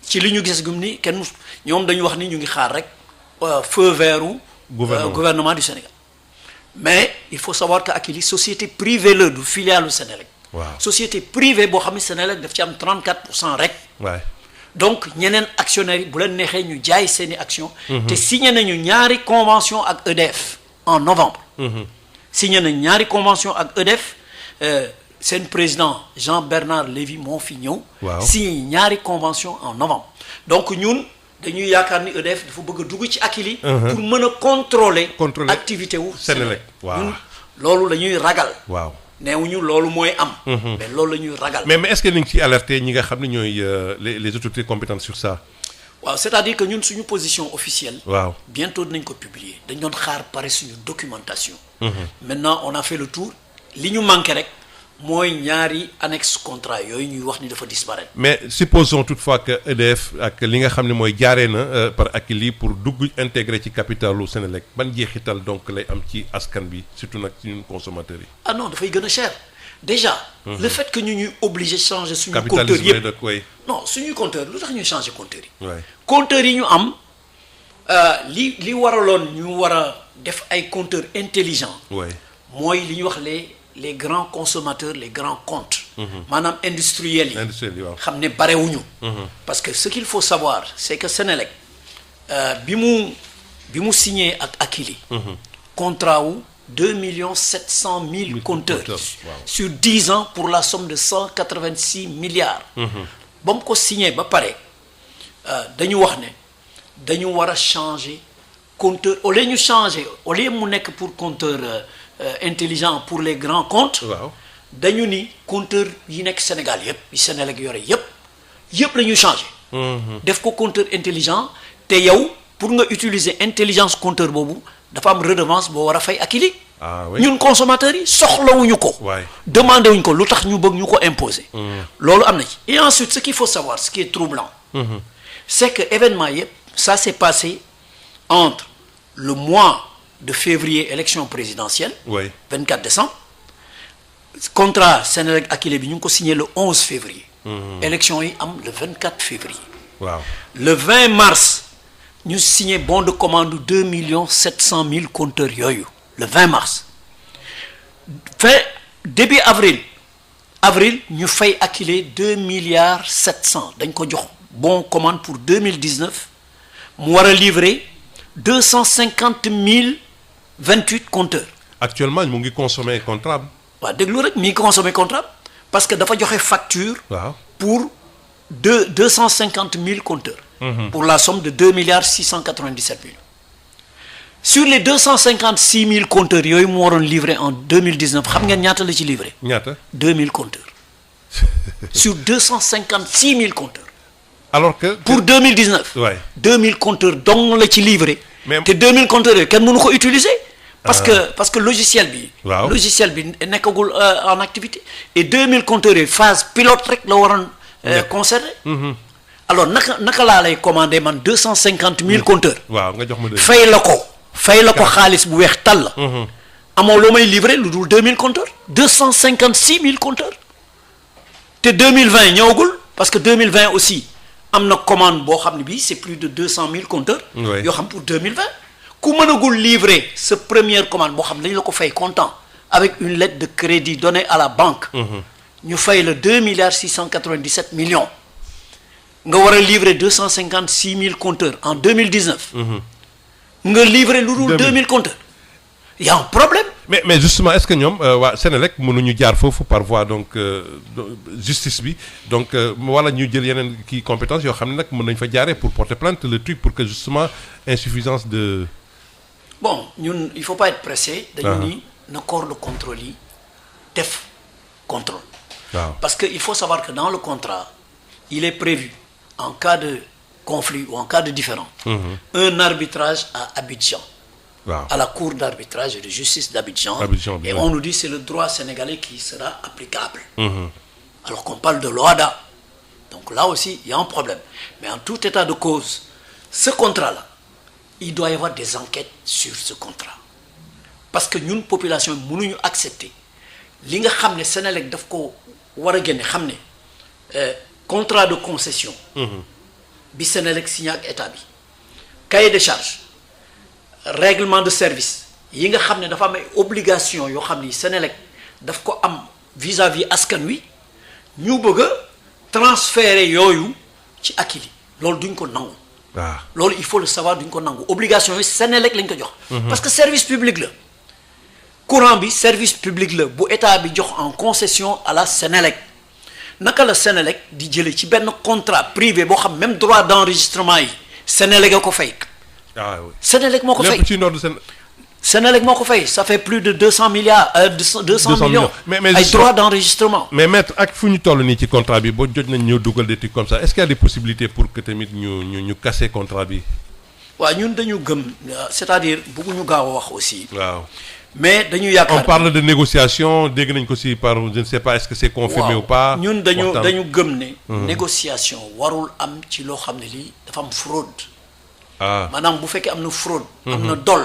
ci li ñu gis gum ni kenn ñoom dañu wax ni ñu ngi xaar rek feu vert u gouvernement du Sénégal. mais il faut savoir que Akilee société privée la du filiale Senelec. waaw société privée boo xam ne Senelec daf ci am 34% rek. waay donc ñeneen actionnaires yi bu leen neexee ñu jaay seeni action te signé nañu ñaari convention ak EDF en novembre. signé nañu ñaari convention ak EDF seen président Jean-Bernard Lévy moo fi ñëw. waaw signé ñaari convention en novembre donc ñun. dañuy yaakaar ni EDF dafa bëgg a dugg ci Akilee. pour mën a contrôler activité wu Senelec waaw loolu la ñuy ragal. waaw neewuñu loolu mooy am. mais loolu la ñuy ragal. mais est-ce que ni ngi ciy alerter ñi nga xam ne ñooy les autorités compétentes sur ça. waaw c'est-à-dire que ñun suñu position officielle. waaw bientôt dinañ ko publier dañ doon xaar pare suñu documentation. maintenant on a fait le tour li ñu manqué rek mooy ñaari annexe contrat yooyu ñuy wax ni dafa disparaître. mais supposons toutefois que EDF ak li nga xam ne mooy jaaree na par Akilee pour dugg intégrer ci capitalu Senelec ban jeexital donc lay am ci askan bi surtout nag ci ñun consommateurs yi. ah non dafay gën a cher déjà. le fait que ñu ñuy obligé changer suñu compteur yëpp non suñuy compteur lu tax ñuy changer compteur yi. waay compteur yi ñu am li waraloon ñu war a def ay compteurs intelligents. waay mooy li ñuy wax les grands consommateurs les grands comptes. maanaam industriels yi. industriels yi waaw xam ne barewuñu. parce que ce qu'il faut savoir c'est que Senelec bi mu signé ak Akilee. contrat wu 2,7 millions compteurs. sur 10 ans pour la somme de 186 milliards. ba mu ko signé ba pare dañu wax ne dañu war a changer compteur au lieu ñu changer au lieu mu nekk pour compteur. Intelligent pour les grands comptes. waaw dañu ni compteur yi nekk Sénégal yëpp yi Senelec yore yëpp la ñuy changer. def ko compteur intelligent te yow pour nga utiliser intelligence compteur boobu dafa am redevance boo war a fay Akilee. ah oui ñun consommateurs yi soxlawuñu ko. waay demandé wuñ ko lu tax ñu bëgg ñu ko imposer. loolu am na ci et ensuite ce qu'il faut savoir ce qui est troublant. c'est que événement yëpp ça s'est passé entre le mois de février élection présidentielle. oui 24 décembre. contrat Senelec Akilee bi ñu ngi ko signé le 11 février. élection yi am le 24 février. waaw le 20 mars ñu signé bon de commande 2,7 millions compteurs yooyu le 20 mars. début avril ñu fay Akilee 2,7 milliards dañ ko jox bon commande pour 2019 mu war a livrer 250,028 compteurs. actuellement mu ngi consommer contrat bi. waaw déglu rek mi ngi consommer contrat parce que dafa joxe facture. waaw pour 250,000 compteurs. pour la somme de 2,697 millions. sur les 256,000 compteurs yooyu mu waroon livrer en 2019 xam ngeen ñaata la ci livré. ñaata 2,000 compteurs. sur 256,000 compteurs. alors que pour 2019. waay 2,000 compteurs dong la ci livré. mais te 2,000 compteurs yooyu kenn mënu ko utiliser. parce que logiciel bi. waaw logiciel bi nekkagul en activité. et 2,000 compteurs yooyu phase pilote rek la waroon. concerné. alors naka laa lay commandé man 250,000 compteurs. waaw nga jox ma dëgg. fay la ko xaalis bu weex tàll. amoo loo may livré lu dul 2,000 compteurs. 256,000 compteurs. te 2020 ñëwagul parce que 2020 aussi am na commande boo xam ne bii c'est plus de 200,000 compteurs. yoo xam pour 2020. ku mënagul livrer sa première commande boo xam ne dañu la ko fay comptant avec une lettre de crédit donnée à la banque. ñu fay la 2,697 millions. nga war a livrer 256,000 compteurs en 2019. nga livrer lu dul 2,000 compteurs. y a un problème. mais justement est-ce que ñoom waa Senelec mënuñu jaar foofu par voie donc justice bi donc wala ñu jël yeneen kii compétence yoo xam ne nag mën nañ fa jaaree pour porter plainte le truc pour que justement insuffisance de. bon ñun il faut pas être pressé. dañu ni na corps de contrôle yi def contrôle. waaw parce que il faut savoir que dans le contrat il est prévu en cas de conflit ou en cas de différend. un arbitrage à Abidjan. waaw à la cour d'arbitrage et de justice d'Abidjan. Et on nous dit c'est le droit sénégalais qui sera applicable. Alors qu'on parle de l'OHADA. Donc là aussi, il y a un problème. Mais en tout état de cause, ce contrat-là, il doit y avoir des enquêtes sur ce contrat. Parce que nous, population, nous pouvons accepter. Ce que nous Senelec daf ko wara génné xamné contrat de concession. Bi Senelec signé ak état bi. Cahier de charge. Règlement de service yi nga xam ne dafa am ay obligation yoo xam ni Senelec daf ko am vis-à-vis askan wi ñu bëgg a transférer yooyu ci Akilee loolu duñ ko nangu. waaw loolu il faut le savoir duñ ko nangu obligation yi Senelec lañ ko jox. parce que service public la. courant bi service public la bu état bi jox en concession à la Senelec naka la Senelec di jëlee ci benn contrat privé boo xam même droit d'enregistrement yi Senelec a ko fay. ah oui Senelec moo ko fay lépp ci nord Senelec moo ko fay ça fait plus de 200 milliards 200 millions. mais ay droits d'enregistrement. mais maître ak fu ñu toll nii ci contrat bi boo jot nañ ñëw dugal des trucs comme ça est-ce qu'il y a des possibilités pour que tamit ñu casser contrat bi. waaw ñun dañu gëm c'est-à-dire bëgguñu gaaw a wax aussi. waaw mais dañu yaakaar. on parle de négociation dégg nañ ko si par je ne sais pas est-ce que c'est confirmé ou pas. ñun dañu gëm ne. négociation warul am ci loo xam ne lii dafa am fraude. maanaam bu fekkee am na fraude. am na dol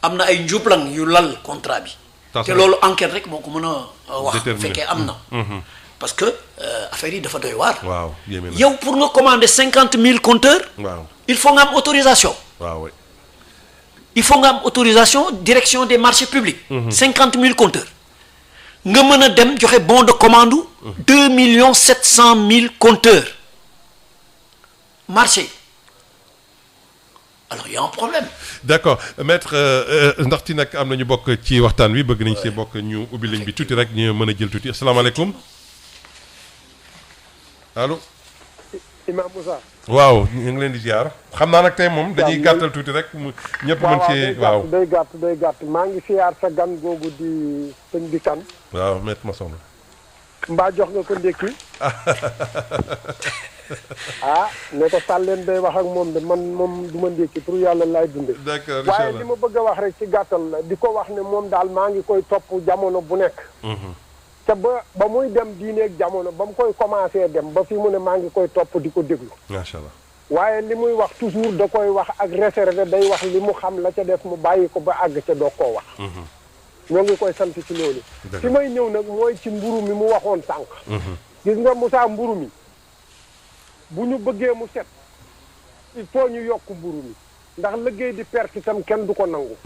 am na ay njublang yu lal contrat bi. te loolu enquête rek moo ko mën a wax. bu fekkee am na. parce que affaire yi dafa doy waar. waaw yow pour nga commander 50 000 compteurs. waaw il faut nga am autorisation. waaw il faut nga am autorisation direction des marchés publics. 50 000 compteurs. nga mën a dem joxe bon de commande. 2 700 000 compteurs. marché. alors y a un problème. d'accord maître ndaxte nag am na ñu bokk ci waxtaan wi bëgg nañ see bokk ñu ubbi ligne bi tuuti rek ñu mën a jël tuuti asalaamaaleykum allo. Imam Moussa. waaw ñu ngi leen di ziar. xam naa nag tey moom dañuy gàttal tuuti rek mu ñëpp mën ci waaw day gàtt maa ngi siyaar sa gan googu di sëñ bi kan. waaw maître Masson. mbaa jox nga ko ndékki. ne ko sàlleen day wax ak moom de man moom du ma ndékki pour yàlla laay dunde d'accord waaye li ma bëgg a wax rek ci gàttal la di ko wax ne moom daal maa ngi koy topp jamono bu nekk. te ba muy dem diineeg jamono ba mu koy commencé dem ba fi mu ne maa ngi koy topp di ko déglu. macha allah. waaye li muy wax toujours da koy wax ak réservé day wax li mu xam la ca def mu bàyyi ko ba àgg ca doo koo wax. ñoo ngi koy sant ci loolu. fi may ñëw nag mooy ci mburu mi mu waxoon sànq. gis nga Moussa mburu mi bu ñu bëggee mu set il faut ñu yokk mburu mi ndax liggéey di perte itam kenn du ko nangu.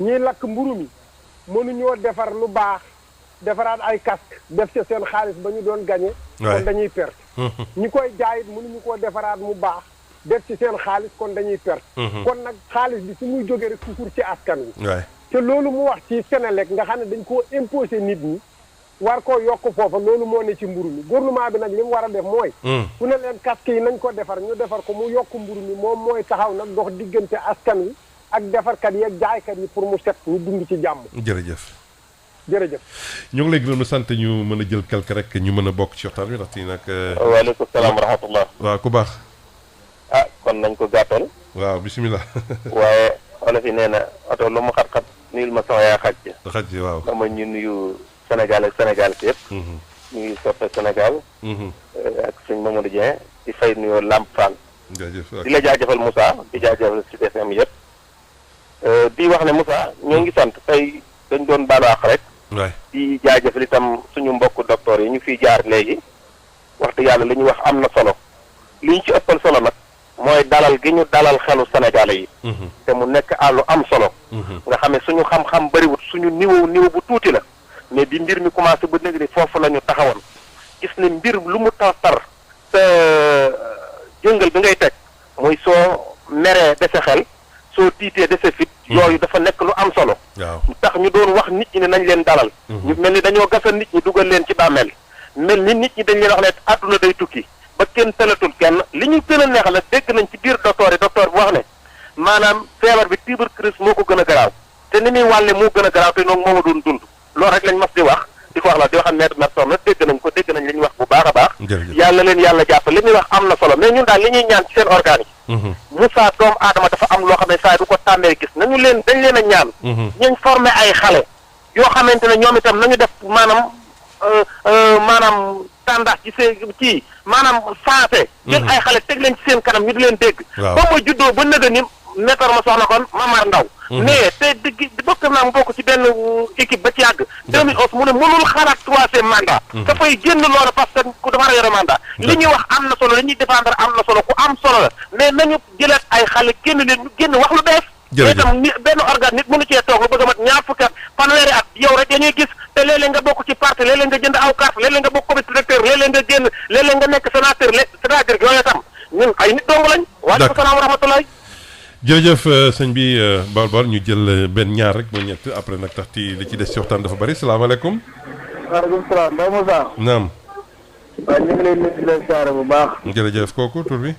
ñiy lakk mburu mi mënuñoo defar lu baax defaraat ay casque def ca seen xaalis ba ñu doon gagné. kon dañuy perte. ñi koy jaayit mënuñu koo defaraat mu baax def ci seen xaalis kon dañuy perte. kon nag xaalis bi su muy jógee rek toujours ci askan wi. te loolu mu wax ci Senelec nga xam ne dañ koo imposé nit ñi war koo yokk foofa loolu moo ne ci mburu mi gouvernement bi nag li mu war a def mooy. fu ne leen casque yi nañ ko defar ñu defar ko mu yokk mburu mi moom mooy taxaw nag dox diggante askan wi ak defarkat yi ak jaaykat yi pour mu set ñu dund ci jàmm. jërëjëf. ñu ngi lay gërëm di sant ñu mën a jël quelque rek ñu mën a bokk ci waxtaan wi ndaxte nag. waaleykum salaam wa rahmatullah. waaw ku baax. kon nañ ko gàttal. waaw bisimilah. waaye olof yi nee na oto lu mu xat-xat nuyul ma sama yaa xaj. xaj waaw. dama ñu nuyu Sénégal ak Sénégal si yëpp. ñu ngi soppe Sénégal. ak sëñ Mamadou Dieng di fay nuyoo Lamp Fall. jaajëf di la jaajëfal Moussa di jaajëfal Sud FM yëpp. di wax ne Moussa ñoo ngi sant tey dañ doon baalu àq rek. di jaajëfal itam suñu mbokk docteur yi ñu fiy jaar léegi wax dëgg yàlla li ñu wax am na solo li ñu ci ëppal solo nag mooy dalal gi ñu dalal xelu Sénégalais yi. te mu nekk àllu am solo. nga xam ne suñu xam-xam bëriwut suñu niveau bu tuuti la mais bi mbir mi commencé ba léegi ni foofu la ñu taxawoon gis ne mbir lu mu tar te jëngal bi ngay teg muy soo meree dese xel soo tiitee dese fit. yooyu dafa nekk lu am solo. tax ñu doon wax nit ñi ne nañ leen dalal. ñu mel ni dañoo gasal nit ñi dugal leen ci bàmmeel mel ni nit ñi dañ leen wax ne àdduna day tukki ba kenn tëlatul kenn li ñu gën a neex la dégg nañ ci biir docteur bi wax ne maanaam feebar bi tuberculose moo ko gën a garaaw te ni muy wàlle moo gën a garaaw te noonu moo ma doon dund loolu rek lañ mas di wax di ko wax la di wax am maître Masson na dégg nañ ko dégg nañ li ñu wax bu baax a baax. yàlla leen yàlla jàpp li muy wax am na solo mais ñun daal li ñuy ñaan ci seen organes yi. Moussa doomu aadama dafa am loo xam ne saa du ko tàmmee gis dañ leen a ñaan. ñu formé ay xale yoo xamante ne ñoom itam nañu def maanaam tàndax ci seen kii maanaam saate. jël ay xale teg leen ci seen kanam ñu di leen dégg. ba ma juddoo ba nëga ni météo ma soxna kon Mamar Ndaw. mais te bokk naa mu bokk ci benn équipe ba ci yàgg. 2011 mu ne mënul xalaat troisième mandat. dafay génn loolu parce que ku dafa yore mandat. li ñuy wax am na solo li ñuy défendre am na solo ku am solo la mais nañu jëlaat ay xale génn leen ñu génn wax lu bees. jërëjëf itam benn organe nit mënu cee toog lu bëgg a mat ñaar fukki at fanweeri at yow rek dañuy gis te léeg-léeg nga bokk ci parti léeg-léeg nga jënd aw carte léeg-léeg nga bokk comité directeur léeg-léeg nga génn léeg-léeg nga nekk sénateur c'est-à-dire yooyu tam ñun ay nit dong lañ. waaleykum salaam wa rahmatulah. jërëjëf sëñ bi Baol ñu jël benn ñaar rek ba ñett après nag tax ti li ci des ci waxtaan dafa bëri salaamaaleykum. waaleykum salaam Baye Moussa. naam. waaw ñu ngi lay nuyu di leen siyaare bu baax. jërëjëf kooku tur bi.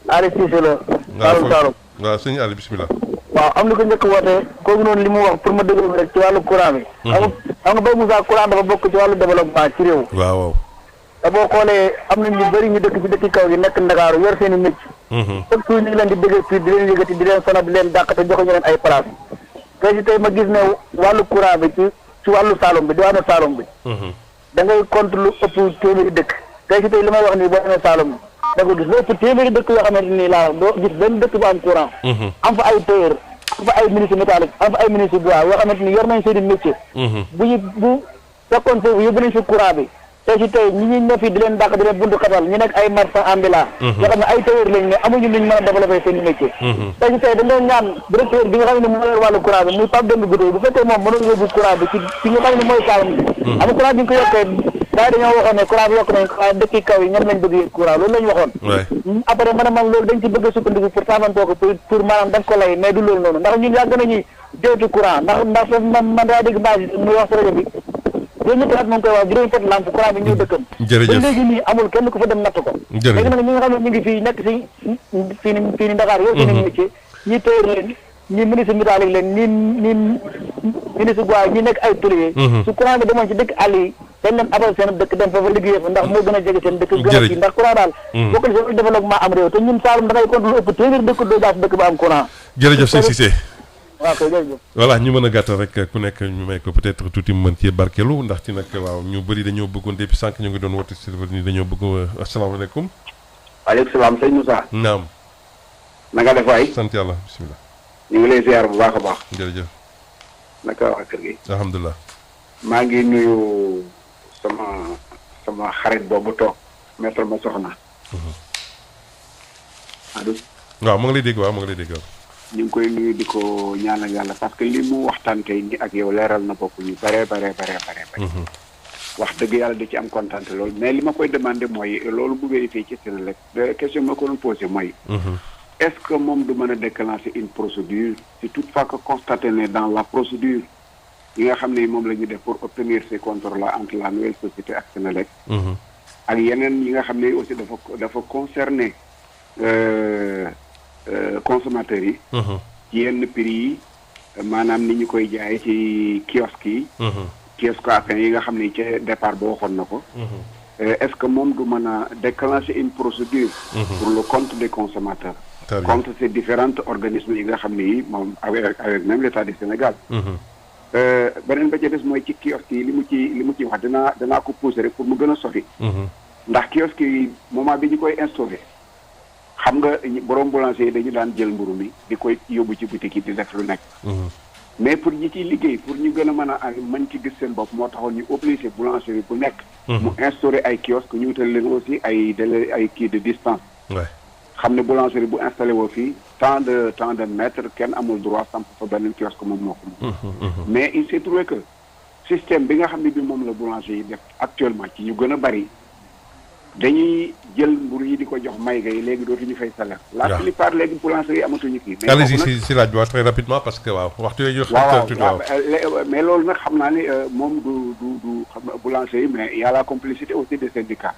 Ali Cissé la. Saalum Saalum. waaw sëñ Ali bisimilah. waaw am na ko njëkk wootee kooku noonu li mu wax pour ma déglu rek ci wàllu courant bi. xam nga Baye Moussa courant dafa bokk ci wàllu développement ci réew. waaw. te boo xoolee am na ñu bëri ñu dëkk ci dëkki kaw yi nekk Ndakaaru yor seen i métier. chaque jour ñu ngi leen di dégg fii di leen yëgati di leen sonal di leen dàq te joxuñu leen ay place tey si tey ma gis ne wàllu courant bi ci wàllu Saloum bi diwaanu Saloum bi. da ngay compte lu ëpp téeméeri dëkk. tey si tey li may wax nii boo demee Saloum da nga gis lu ëpp téeméeri dëkk yoo xamante ni laa doo gis benn dëkk bu am courant. am fa ay tailleur am fa ay ministre métallique am fa ay ministre bois yoo xamante ni yor nañ seen i métier. bu fekkoon foofu yóbbu nañ fi courant bi. tey si tey ñi ne fii di leen dàq di leen buntu xatal ñu nekk ay marchand ambulant yoo xam ne ay tailleur lañ ne amuñu luñ mën a développé seen métier. tey si tey dañ doon ñaan directeur bi nga xam ne moo yor wàllu courant bi muy Pape Demba Goudou bu fekkee moom mënoon yóbbu courant bi ci nga xam ne mooy Saloum bi am courant bi ñu ko yokkee gars yi dañoo waxoon ne courant bi yokk nañ waaye dëkk kaw yi ñoom lañ bëgg yëg courant loolu lañ waxoon après man loolu dañ ci bëgg a sukkandiku pour tàmbantoo ko pour maanaam def ko lay mais du loolu noonu ndax ñun yàgg nañuy jooytu courant ndax foofu man daa dégg maa muy wax sa rajo bi juróomi at moom koy wax juróomi pot lampe courant bi ñëw dëkkam ba léegi nii amul kenn ku fa dem natt ko léegi nag ñi nga xam ne ñu ngi fii nekk si fii ni Dakar yow seen métier ñi tailleur leen ñi ministre métallique leen ñi ministre bois ñi nekk ay tôlier su courant bi demoon ci dëkk àll yi dañ leen abal seen dëkk dem foofa liggéey fa ndax moo gën a jege seen dëkk gën a kii ndax courant daal bokk na si développement am réew te ñun Saloum da ngay compte lu ëpp téeméer dëkk doo jaas dëkk ba am courant jërëjëf sëñ Cissé waaw kay jërëjëf voilà ñu mën a gàttal rek ku nekk ñu may ko peut-être tuuti mu mën cee barkeelu ndax ci nag waaw ñu bëri dañoo bëggoon depuis sànq ñu ngi doon woote serveur ni dañoo bëgg asalaamaaleykum waaleykum salaam sëñ Moussa naam na nga def waay sant yàlla bisimilah ñu ngi lay ziar bu baax a baax jërëjëf naka wax kër gi alhamdulilah maa ngi nuyu sama xarit boobu toog maître ma soxna allo waaw ma ngi lay dégg waaw ma ngi lay dégg waaw ñu ngi koy nuyu di ko ñaanal yàlla parce que li mu waxtaan tey ni ak yow leeral na bopp ñu bare wax dëgg yàlla di ci am kontaan loolu mais li ma koy demandé mooy loolu bu vérifié ci Senelec question bi ma ko doon posé mooy est-ce que moom du mën a déclencher une procédure si toutefois que constaté ne dans la procédure yi nga xam ne moom la ñu def pour obtenir ces contrôles là entre la nouvelle société ak Senelec ak yeneen yi nga xam ne aussi dafa concerner consommateurs yi ci yenn prix yi maanaam ni ñu koy jaay ci kiosque yi kiosque afin yi nga xam ne ca départ ba waxoon na ko est-ce que moom du mën a déclencher une procédure pour le compte des consommateurs contre ces différents organismes yi nga xam ne yi moom avec même l'État du Sénégal beneen ba ca des mooy ci kiosque yi li mu ci wax danaa ko pousser rek pour mu gën a sori ndax kiosque yi moment bi ñu koy instauré xam nga borom boulanger yi dañu daan jël mburu mi di koy yóbbu ci boutique yi di def lu nekk mais pour ñi ciy liggéey pour ñu gën a mën ci gis seen bopp moo taxoon ñu obligé boulangerie bu nekk mu instauré ay kiosque ñu wutal leen aussi ay délai ay kii de distance xam ne boulangerie bu installé woo fii tant de mètres kenn amul droit samp fa beneen kiosque moom moo ko moom mais il s'est trouvé que système bi nga xam ne bi moom la boulanger yi def actuellement ci ñu gën a bari dañuy jël mburu yi di ko jox may gay léegi dootuñu fay salaire la plupart léegi boulangerie yi amatuñu kii mais allez-y si laaj bi waaw très rapidement parce que waaw waxtu yooyu waaw mais loolu nag xam naa ni moom du xam boulanger yi mais y a la complicité aussi des syndicats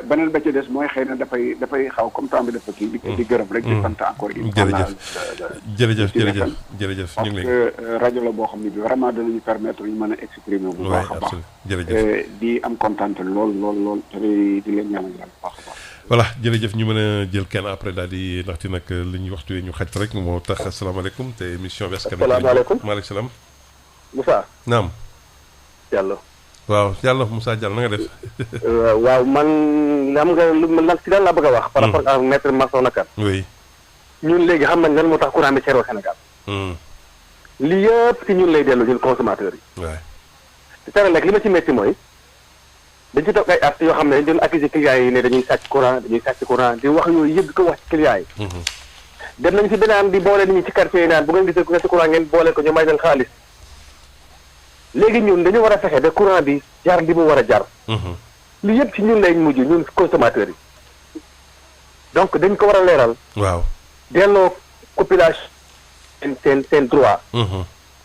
beneen ba ca des mooy xëy na dafay xaw comme temps bi dafa kii di gërëm rek di sant encore une jërëjëf ñu ngi parce que rajo la boo xam ne bi vraiment danañu permettre ñu mën a exprimer bu baax a baax di am kontaan lool di leen ñaanal yàlla baax a baax voilà jërëjëf ñu mën a jël kenn après daal di ndaxte nag li ñuy waxtu ñu xaj rek moo tax asalaamaaleykum te émission bi askan asalaamaaleykum maaleykum salaam Moussa naam Diallo waaw Diallo Moussa Diallo na nga def waaw man xam nga lan si daan laa bëgg a wax par rapport ak maître Massokhna Kane oui ñun léegi xam nañ lan moo tax courant bi cher au Sénégal li yëpp si ñun lay dellu ñun consommateurs yi waay te Senelec li ma ci métti mooy dañ ci toog ay at yoo xam ne dañ doon accuser clients yi ne dañuy sàcc courant di wax yooyu yëpp di ko wax ci clients yi dem nañ fi beneen di boole nit ñi ci quartier yi naan bu ngeen gisee ku ne si courant ngeen boole ko ñu may leen xaalis léegi ñun dañu war a fexe ba courant bi jar li mu war a jar li yëpp ci ñun lay mujj ñun consommateurs yi donc dañ ko war a leeral waaw delloo population seen droit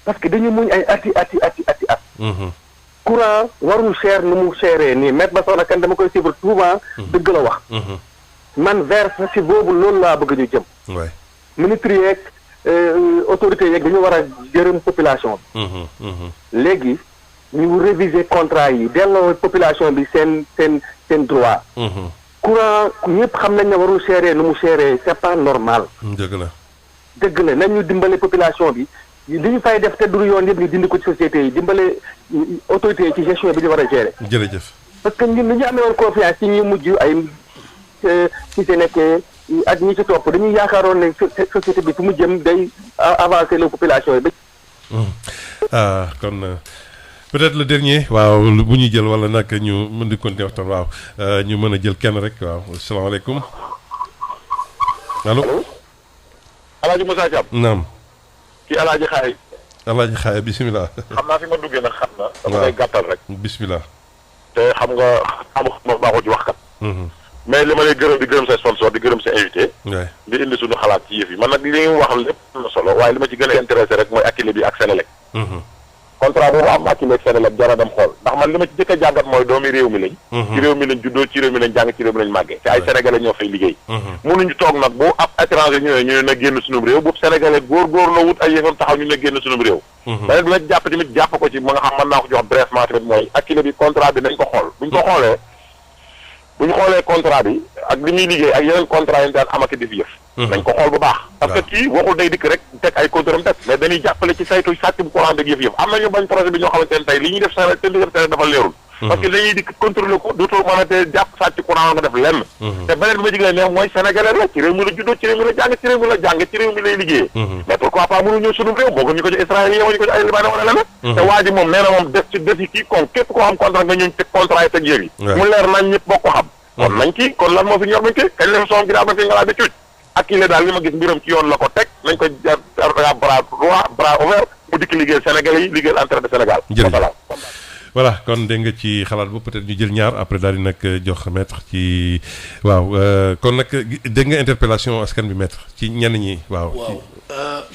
parce que dañu muñ ay ati at courant warul cher nu mu chéré nii maître Massokhna Kane dama koy suivre souvent dëgg la wax man vers si boobu loolu laa bëgg ñu jëm ministre yeeg autorités yeeg dañu war a jërëm population bi léegi ñu réviser contrat yi delloo population bi seen droit courant ñëpp xam nañ ne warul chéré nu mu chéré c'est pas normal dëgg la nañu dimbale population bi li ñu fay def te du yoon yëpp ñu dindi ko ci société yi dimbale autorités yi ci gestion bi ñu war a gérer. jërëjëf. parce que ñun li ñu amee woon confiance ci ñu mujj ay ci se nekkee ak ñi ci topp dañuy yaakaaroon ne société bi fu mu jëm day avancer la population yi ba. kon peut-être le dernier waaw bu ñuy jël wala nag ñu mën di continuer waxtaan waaw ñu mën a jël kenn rek waaw asalaamaaleykum allo. Alaaji Moussa Thiam. naam. kii Alaaji Xaay. Alaaji Xaay bisimilah. xam naa fi ma duggee nag xam na. dama lay gàttal rek. bisimilah. te xam nga moom baaxul ci wax kat. mais li ma lay gërëm di gërëm sa sponsor di gërëm sa invité. di indi suñu xalaat ci yëf yi man nag li nga wax lépp am na solo waaye li ma ci gën a intéressé rek mooy Akilee bi ak Senelec. contrat boobu am Akilee ak Senelec jara dem xool ndax man li ma ci jëkk a jàngat mooy doomi réew mi lañ. ci réew mi lañ juddoo ci réew mi lañ jàng ci réew mi lañ màggee te ay sénégalais ñoo fay liggéey. mënuñu toog nag bu ab étranger ñëwee ñu ne na génn sunum réew bu sénégalais góor la wut ay yëfam taxaw ñu ne génn sunum réew. beneen bi ma jàpp tamit jàpp ko ci ma nga xam mën naa ko jox dressement tamit mooy Akilee bi contrat bi nañ ko xool buñ ko xoolee bu ñu xoolee contrat bi ak li muy liggéey ak yeneen contrat yi daan am ak di fi yëf nañ ko xool bu baax parce que kii waxul day dikk rek teg ay contrat teg mais dañuy jàppale ci saytu sàcc bu courant dëgg yëf am nañu bañ projet bi ñoo xamante ne tey li ñuy def Senelec te li def Senelec dafa leerul parce que dañuy dikk contrôler ko dootoo mën a te jàpp sàcc courant nga def lenn te beneen bi ma jiglee neex mooy sénégalais la ci réew mi la juddoo ci réew mi la jàng ci réew mi la jàng ci réew mi lay liggéeyee mais pourquoi pas mënu ñëw sunum réew boo ko ñu ko ci israélien ñu ko ci ay libanais wala leneen te waa ji moom nee na moom def ci defi kii kon képp koo xam contrat nga ñëw teg contrat yi teg yéeg yi mu leer nañ ñëpp bokk ko xam kon nañ ci kon lan moo fi ñor nañ ci kañ leen soom ginnaaw na fi nga laa de cuuj Akilee daal li ma gis mbiram ci yoon la ko teg nañ ko bras droit bras ouvert mu dikk liggéeyal Sénégalais yi liggéeyal intérêt de Sénégal voilà kon dégg nga ci xalaat boobu peut-être ñu jël ñaar après daal di nag jox maître ci waaw kon nag dégg nga interpellation askan bi maître ci ñenn ñi waaw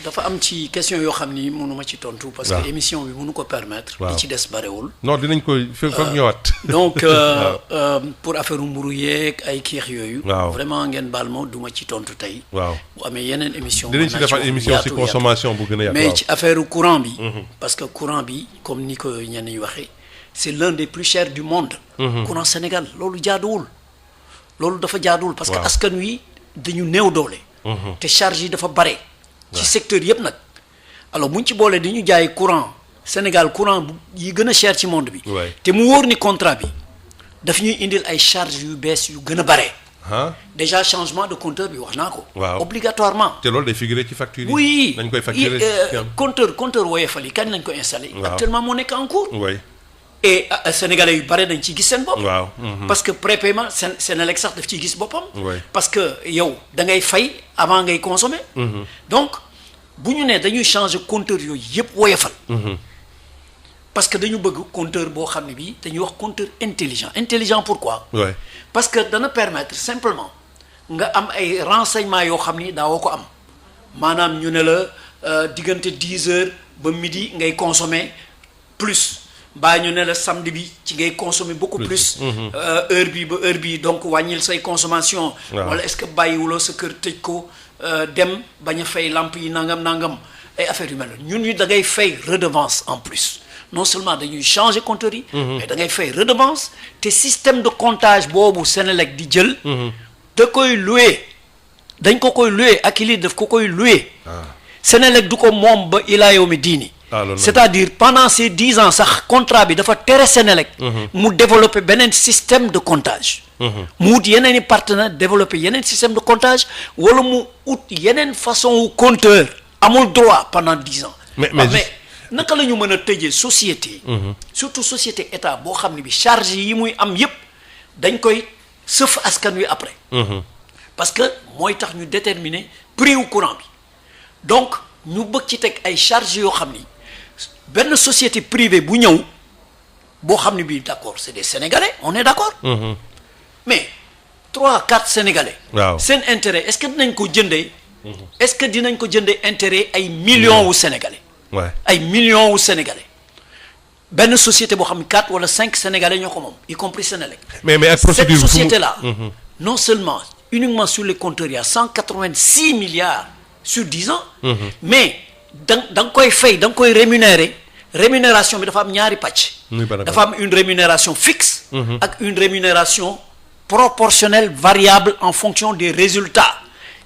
dafa am ci question yoo xam ni mënuma ci tontu parce que émission bi mënu ko permettre li ci des barewul non dinañ ko foog ñëwaat donc pour affaire mburu yeeg ay kiix yooyu vraiment ngeen baal ma duma ci tontu tey bu amee yeneen émission dinañ ci defaat émission ci consommation bu gën a yaatu mais ci affaire courant bi parce que courant bi comme ni ko ñenn ñi waxee c'est l'un des plus chers du monde courant Sénégal loolu jaaduwul loolu dafa jaaduwul parce que askan wi dañu néew doole te charge yi dafa bare ci secteur yëpp nag alors buñ ci boolee dañu jaay courant Sénégal courant yi gën a cher ci monde bi te mu wóor ni contrat bi daf ñuy indil ay charges yu bees yu gën a bare déjà changement de compteur bi wax naa ko obligatoirement te loolu day figurer ci facture yi oui dañ koy facturer compteur Woyofal yi kañ lañ ko installé actuellement moo nekk en cours et sénégalais yu bare dañ ciy gis seen bopp parce que prépaiement Senelec sax daf ciy gis boppam parce que yow da ngay fay avant ngay consommer donc bu ñu nee dañuy changer compteur yooyu yëpp Woyofal parce que dañu bëgg compteur boo xam ne bii dañuy wax compteur intelligent pourquoi parce que dana permettre simplement nga am ay renseignements yoo xam ni daawoo ko am maanaam ñu ne la diggante 10 heures ba midi ngay consommer plus baa ñu ne la samedi bi ci ngay consommer beaucoup plus heure bi ba heure bi donc wàññil say consommation wala est-ce que bàyyiwuloo sa kër tëj ko dem bañ a fay lampe yi nangam ay affaires yu mel noonu ñun ñu da ngay fay redevance en plus non seulement dañuy changer compteur yi mais da ngay fay redevance te système de comptage boobu Senelec di jël da koy louer dañ ko koy louer Akilee daf ko koy louer Senelec du ko moom ba ilaa yawmi diini c'est-à-dire pendant ces 10 ans sax contrat bi dafa tere Senelec mu développer beneen système de comptage mu wut yeneen i partenaire développer yeneen système de comptage wala mu ut yeneen façon wu compteur amul droit pendant 10 ans mais naka la ñu mën a tëjee société surtout société état boo xam ne bi charge yi muy am yépp dañ koy sëf askan wi après parce que mooy tax ñu déterminer prix wu courant bi donc ñu bëgg ci teg ay charges yoo xam ni benn société privée bu ñëw boo xam ne bii d'accord c'est des Sénégalais on est d'accord mais 3-4 Sénégalais seen intérêt est-ce que dinañ ko jëndee est-ce que dinañ ko jëndee intérêt ay millions wu Sénégalais ay millions wu Sénégalais benn société boo xam ne 4 wala 5 Sénégalais ñoo ko moom y compris Senelec mais cette société là non seulement uniquement sur les compteurs il y a 186 milliards sur 10 ans mais da nga koy fay da nga koy rémunération bi dafa am ñaari pàcc dafa am une rémunération fixe ak une rémunération proportionnelle variable en fonction des résultats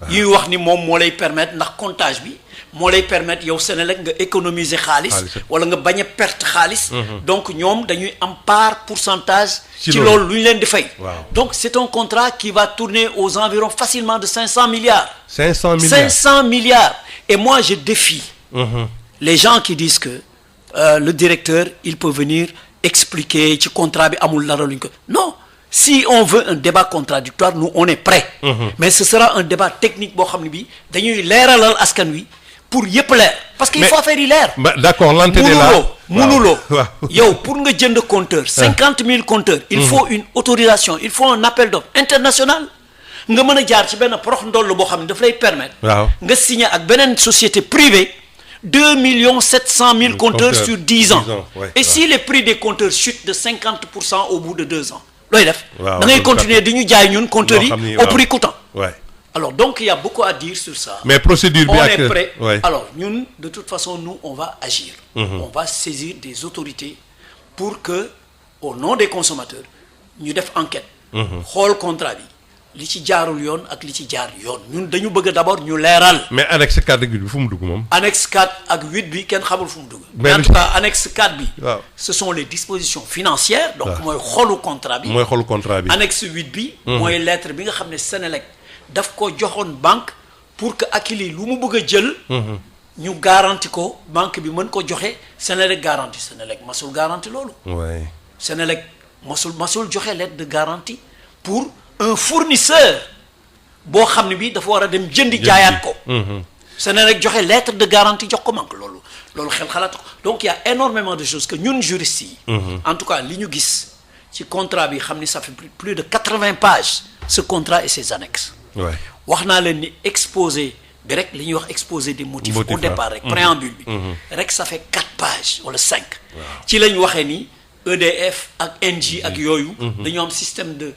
yuy wax ni moom moo lay permettre ndax comptage bi moo lay permettre yow Senelec nga économiser xaalis wala nga bañ a perte xaalis donc ñoom dañuy am part pourcentage ci loolu lu ñu leen di fay donc c'est un contrat qui va tourner aux environs facilement de 500 milliards 500 milliards et moi je défie les gens qui disent que le directeur il peut venir expliquer ci contrat bi amul dara luñ ko non si on veut un débat contradictoire nous on est prêt mais ce sera un débat technique boo xam ne bi dañuy leeralal askan wi pour yëpp leer parce que il faut affaire yi leer d'accord l'antenne est là mënuloo yow pour nga jënd compteur 50 000 compteurs il faut une autorisation il faut un appel d'offres international nga mën a jaar ci benn prox ndoll boo xam ne daf lay permettre nga signer ak beneen société privée 2 700 000 compteurs sur 10 ans et si les prix des compteurs chutent de 50% au bout de 2 ans looy def da ngay continuer di ñu jaay ñun compteurs yi au prix coûtant alors donc il y a beaucoup à dire sur ça mais procédure bi on est prêt alors ñun de toute façon nous on va agir on va saisir des autorités pour que au nom des consommateurs ñu def enquête xool contrat bi li ci jaarul yoon ak li ci jaar yoon ñun dañu bëgg d'abord ñu leeral. mais annexe 4 ak 8 bi fu mu dugg moom. annexe 4 ak 8 bi kenn xamul fu mu dugg. mais en tout cas annexe 4 bi. waaw ce sont les dispositions financières. donc mooy xolu contrat bi. mooy xolu contrat bi. annexe 8 bi. mooy lettre bi nga xam ne Senelec daf ko joxoon banque pour que Akilee lu mu bëgg a jël. ñu garanti ko banque bi mën ko joxe Senelec garantie Senelec masul garantie loolu. waay Senelec masul joxe lettre de garantie pour. un fournisseur boo xam ne bi dafa war a dem jëndi jaayaat ko Senelec joxe lettre de garantie jox ko manque loolu xel xalaat ko donc il y a énormément de choses que ñun juristes yi en tout cas li ñu gis ci contrat bi xam ni ça fait plus de 80 pages ce contrat et ses annexes wax naa leen ni exposé bi rek li ñuy wax exposé des motifs au départ rek préambule bi rek ça fait 4 pages wala 5 ci lañ waxee ni EDF ak ENGIE ak yooyu dañoo am système de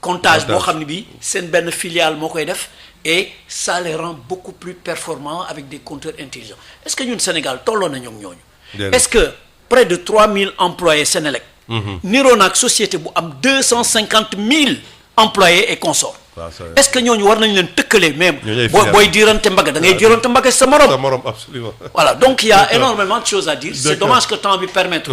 comptage boo xam ne bi seen benn filiale moo koy def et ça les rend beaucoup plus performants avec des compteurs intelligents est-ce que ñun Sénégal tolloo na ñoom ñooñu est-ce que près de 3000 employés Senelec niroo naag société bu am 250 000 employés et consorts est-ce que ñooñu war nañ leen tëkkale même booy diirante mbagg da ngay diirante mbagg sa morom absolument voilà donc il y a énormément de choses à dire c'est dommage que temps bi permettre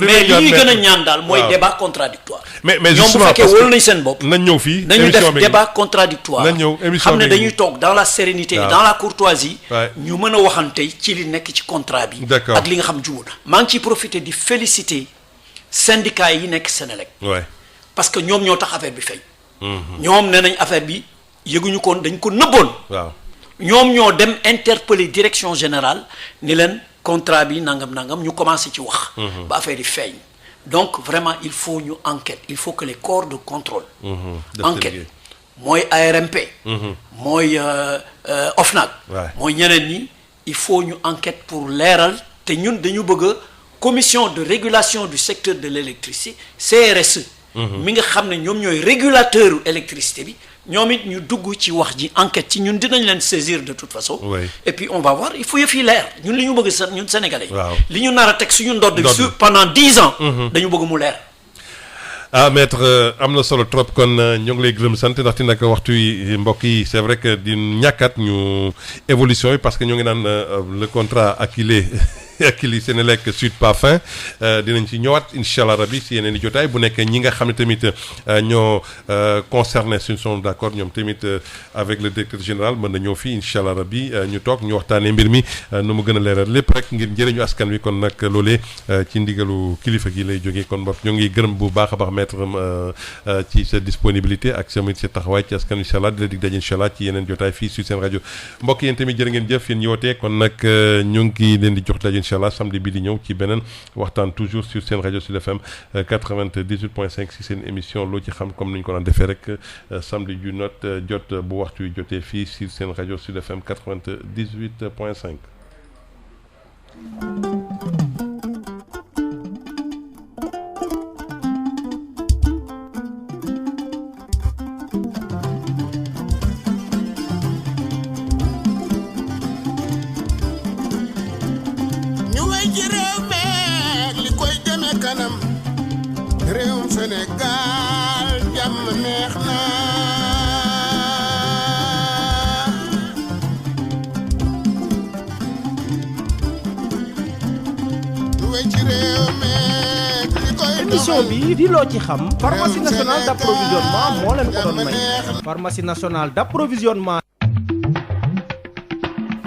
mais li ñuy gën a ñaan daal mooy débat contradictoire mais ñoom bu fekkee wóolu nañ seen bopp nañ ñëw fii nañu def débat contradictoire nañ ñëw émission xam ne dañuy toog dans la sérénité et dans la courtoisie ñu mën a waxante ci li nekk ci contrat bi ak li nga xam juwul maa ngi ciy profiter di féliciter syndicats yi nekk Senelec parce que ñoom ñoo tax affaire bi feeñ ñoom nee nañ affaire bi yëguñu koon dañ ko nëbboon ñoom ñoo dem interpeller direction générale ni leen contrat bi nangam ñu commencé ci wax ba affaire yi feeñ donc vraiment il faut ñu enquête il faut que les corps de contrôle enquête mooy ARMP mooy OFNAC mooy ñeneen ñi il faut ñu enquête pour leeral te ñun dañu bëgg commission de régulation du secteur de l'électricité CRSE mi nga xam ne ñoom ñooy régulateur électricité bi ñoom it ñu dugg ci wax ji enquête ci ñun dinañ leen saisir de toute façon et puis on va voir il faut yëf yi leer ñun li ñu bëgg sa ñun sénégalais li ñu nar a teg suñu ndodd sur pendant 10 ans dañu bëgg mu leer maître am na solo trop kon ñoo ngi lay gërëm sant ndaxte nag waxtu yi mbokk yi c'est vrai que di ñàkkat ñu évolution yi parce que ñoo ngi naan le contrat Akilee Senelec suite pas fin dinañ ci ñëwaat incha allah rabi si yeneen i jotaay bu nekkee ñi nga xam ne tamit ñoo concerné suñu sont d'accord ñoom tamit avec le directeur général mën na ñëw fii incha allah rabi ñu toog ñu waxtaanee mbir mi nu mu gën a leeral lépp rek ngir njëriñu askan wi kon nag loolee ci ndigalu kilifa gi lay jógee kon boog ñoo ngi gërëm bu baax a baax maître ci sa disponibilité ak sama sa taxawaay ci askan wi incha allah di la dig daje incha allah ci yeneen jotaay fii sur seen rajo mbokk yéen tamit jërë ngeen jëf yéen yootee kon nag ñu ngi leen di jox daje incha allah samedi bi di ñëw ci beneen waxtaan toujours sur seen rajo Sud FM 98.5 si seen émission loo ci xam comme ni ñu ko daan defee rek samedi ju jot bu waxtu yu jotee fii sur seen rajo Sud FM 98.5. réewum Sénégal jàmm neex na émission bi di loo ci xam pharmacie nationale d'approvisionnement moo leen ko doon may pharmacie nationale d'approvisionnement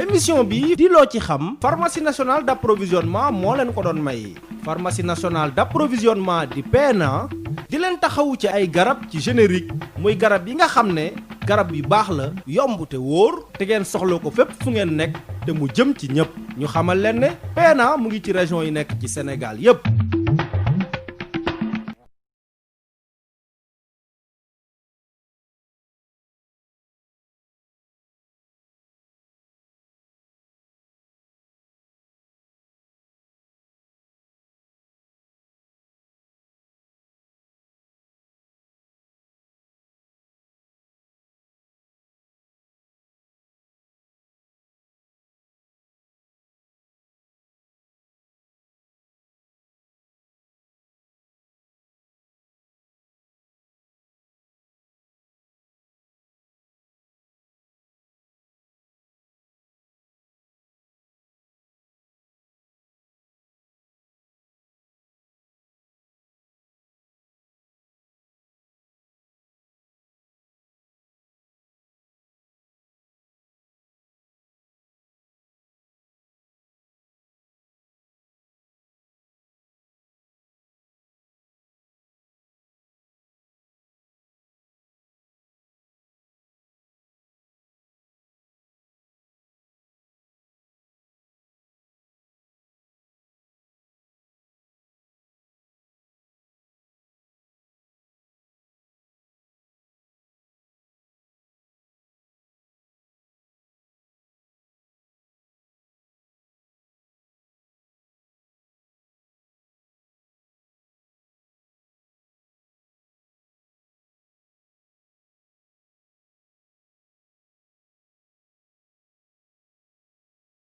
émission bi di loo ci xam pharmacie nationale d'approvisionnement moo leen ko doon may pharmacie nationale d'approvisionnement di PNA di leen taxawu ci ay garab ci générique muy garab yi nga xam ne garab yu baax la yomb te wóor te ngeen soxla ko fépp fu ngeen nekk te mu jëm ci ñëpp ñu xamal leen ne PNA mu ngi ci région yi nekk ci Sénégal yépp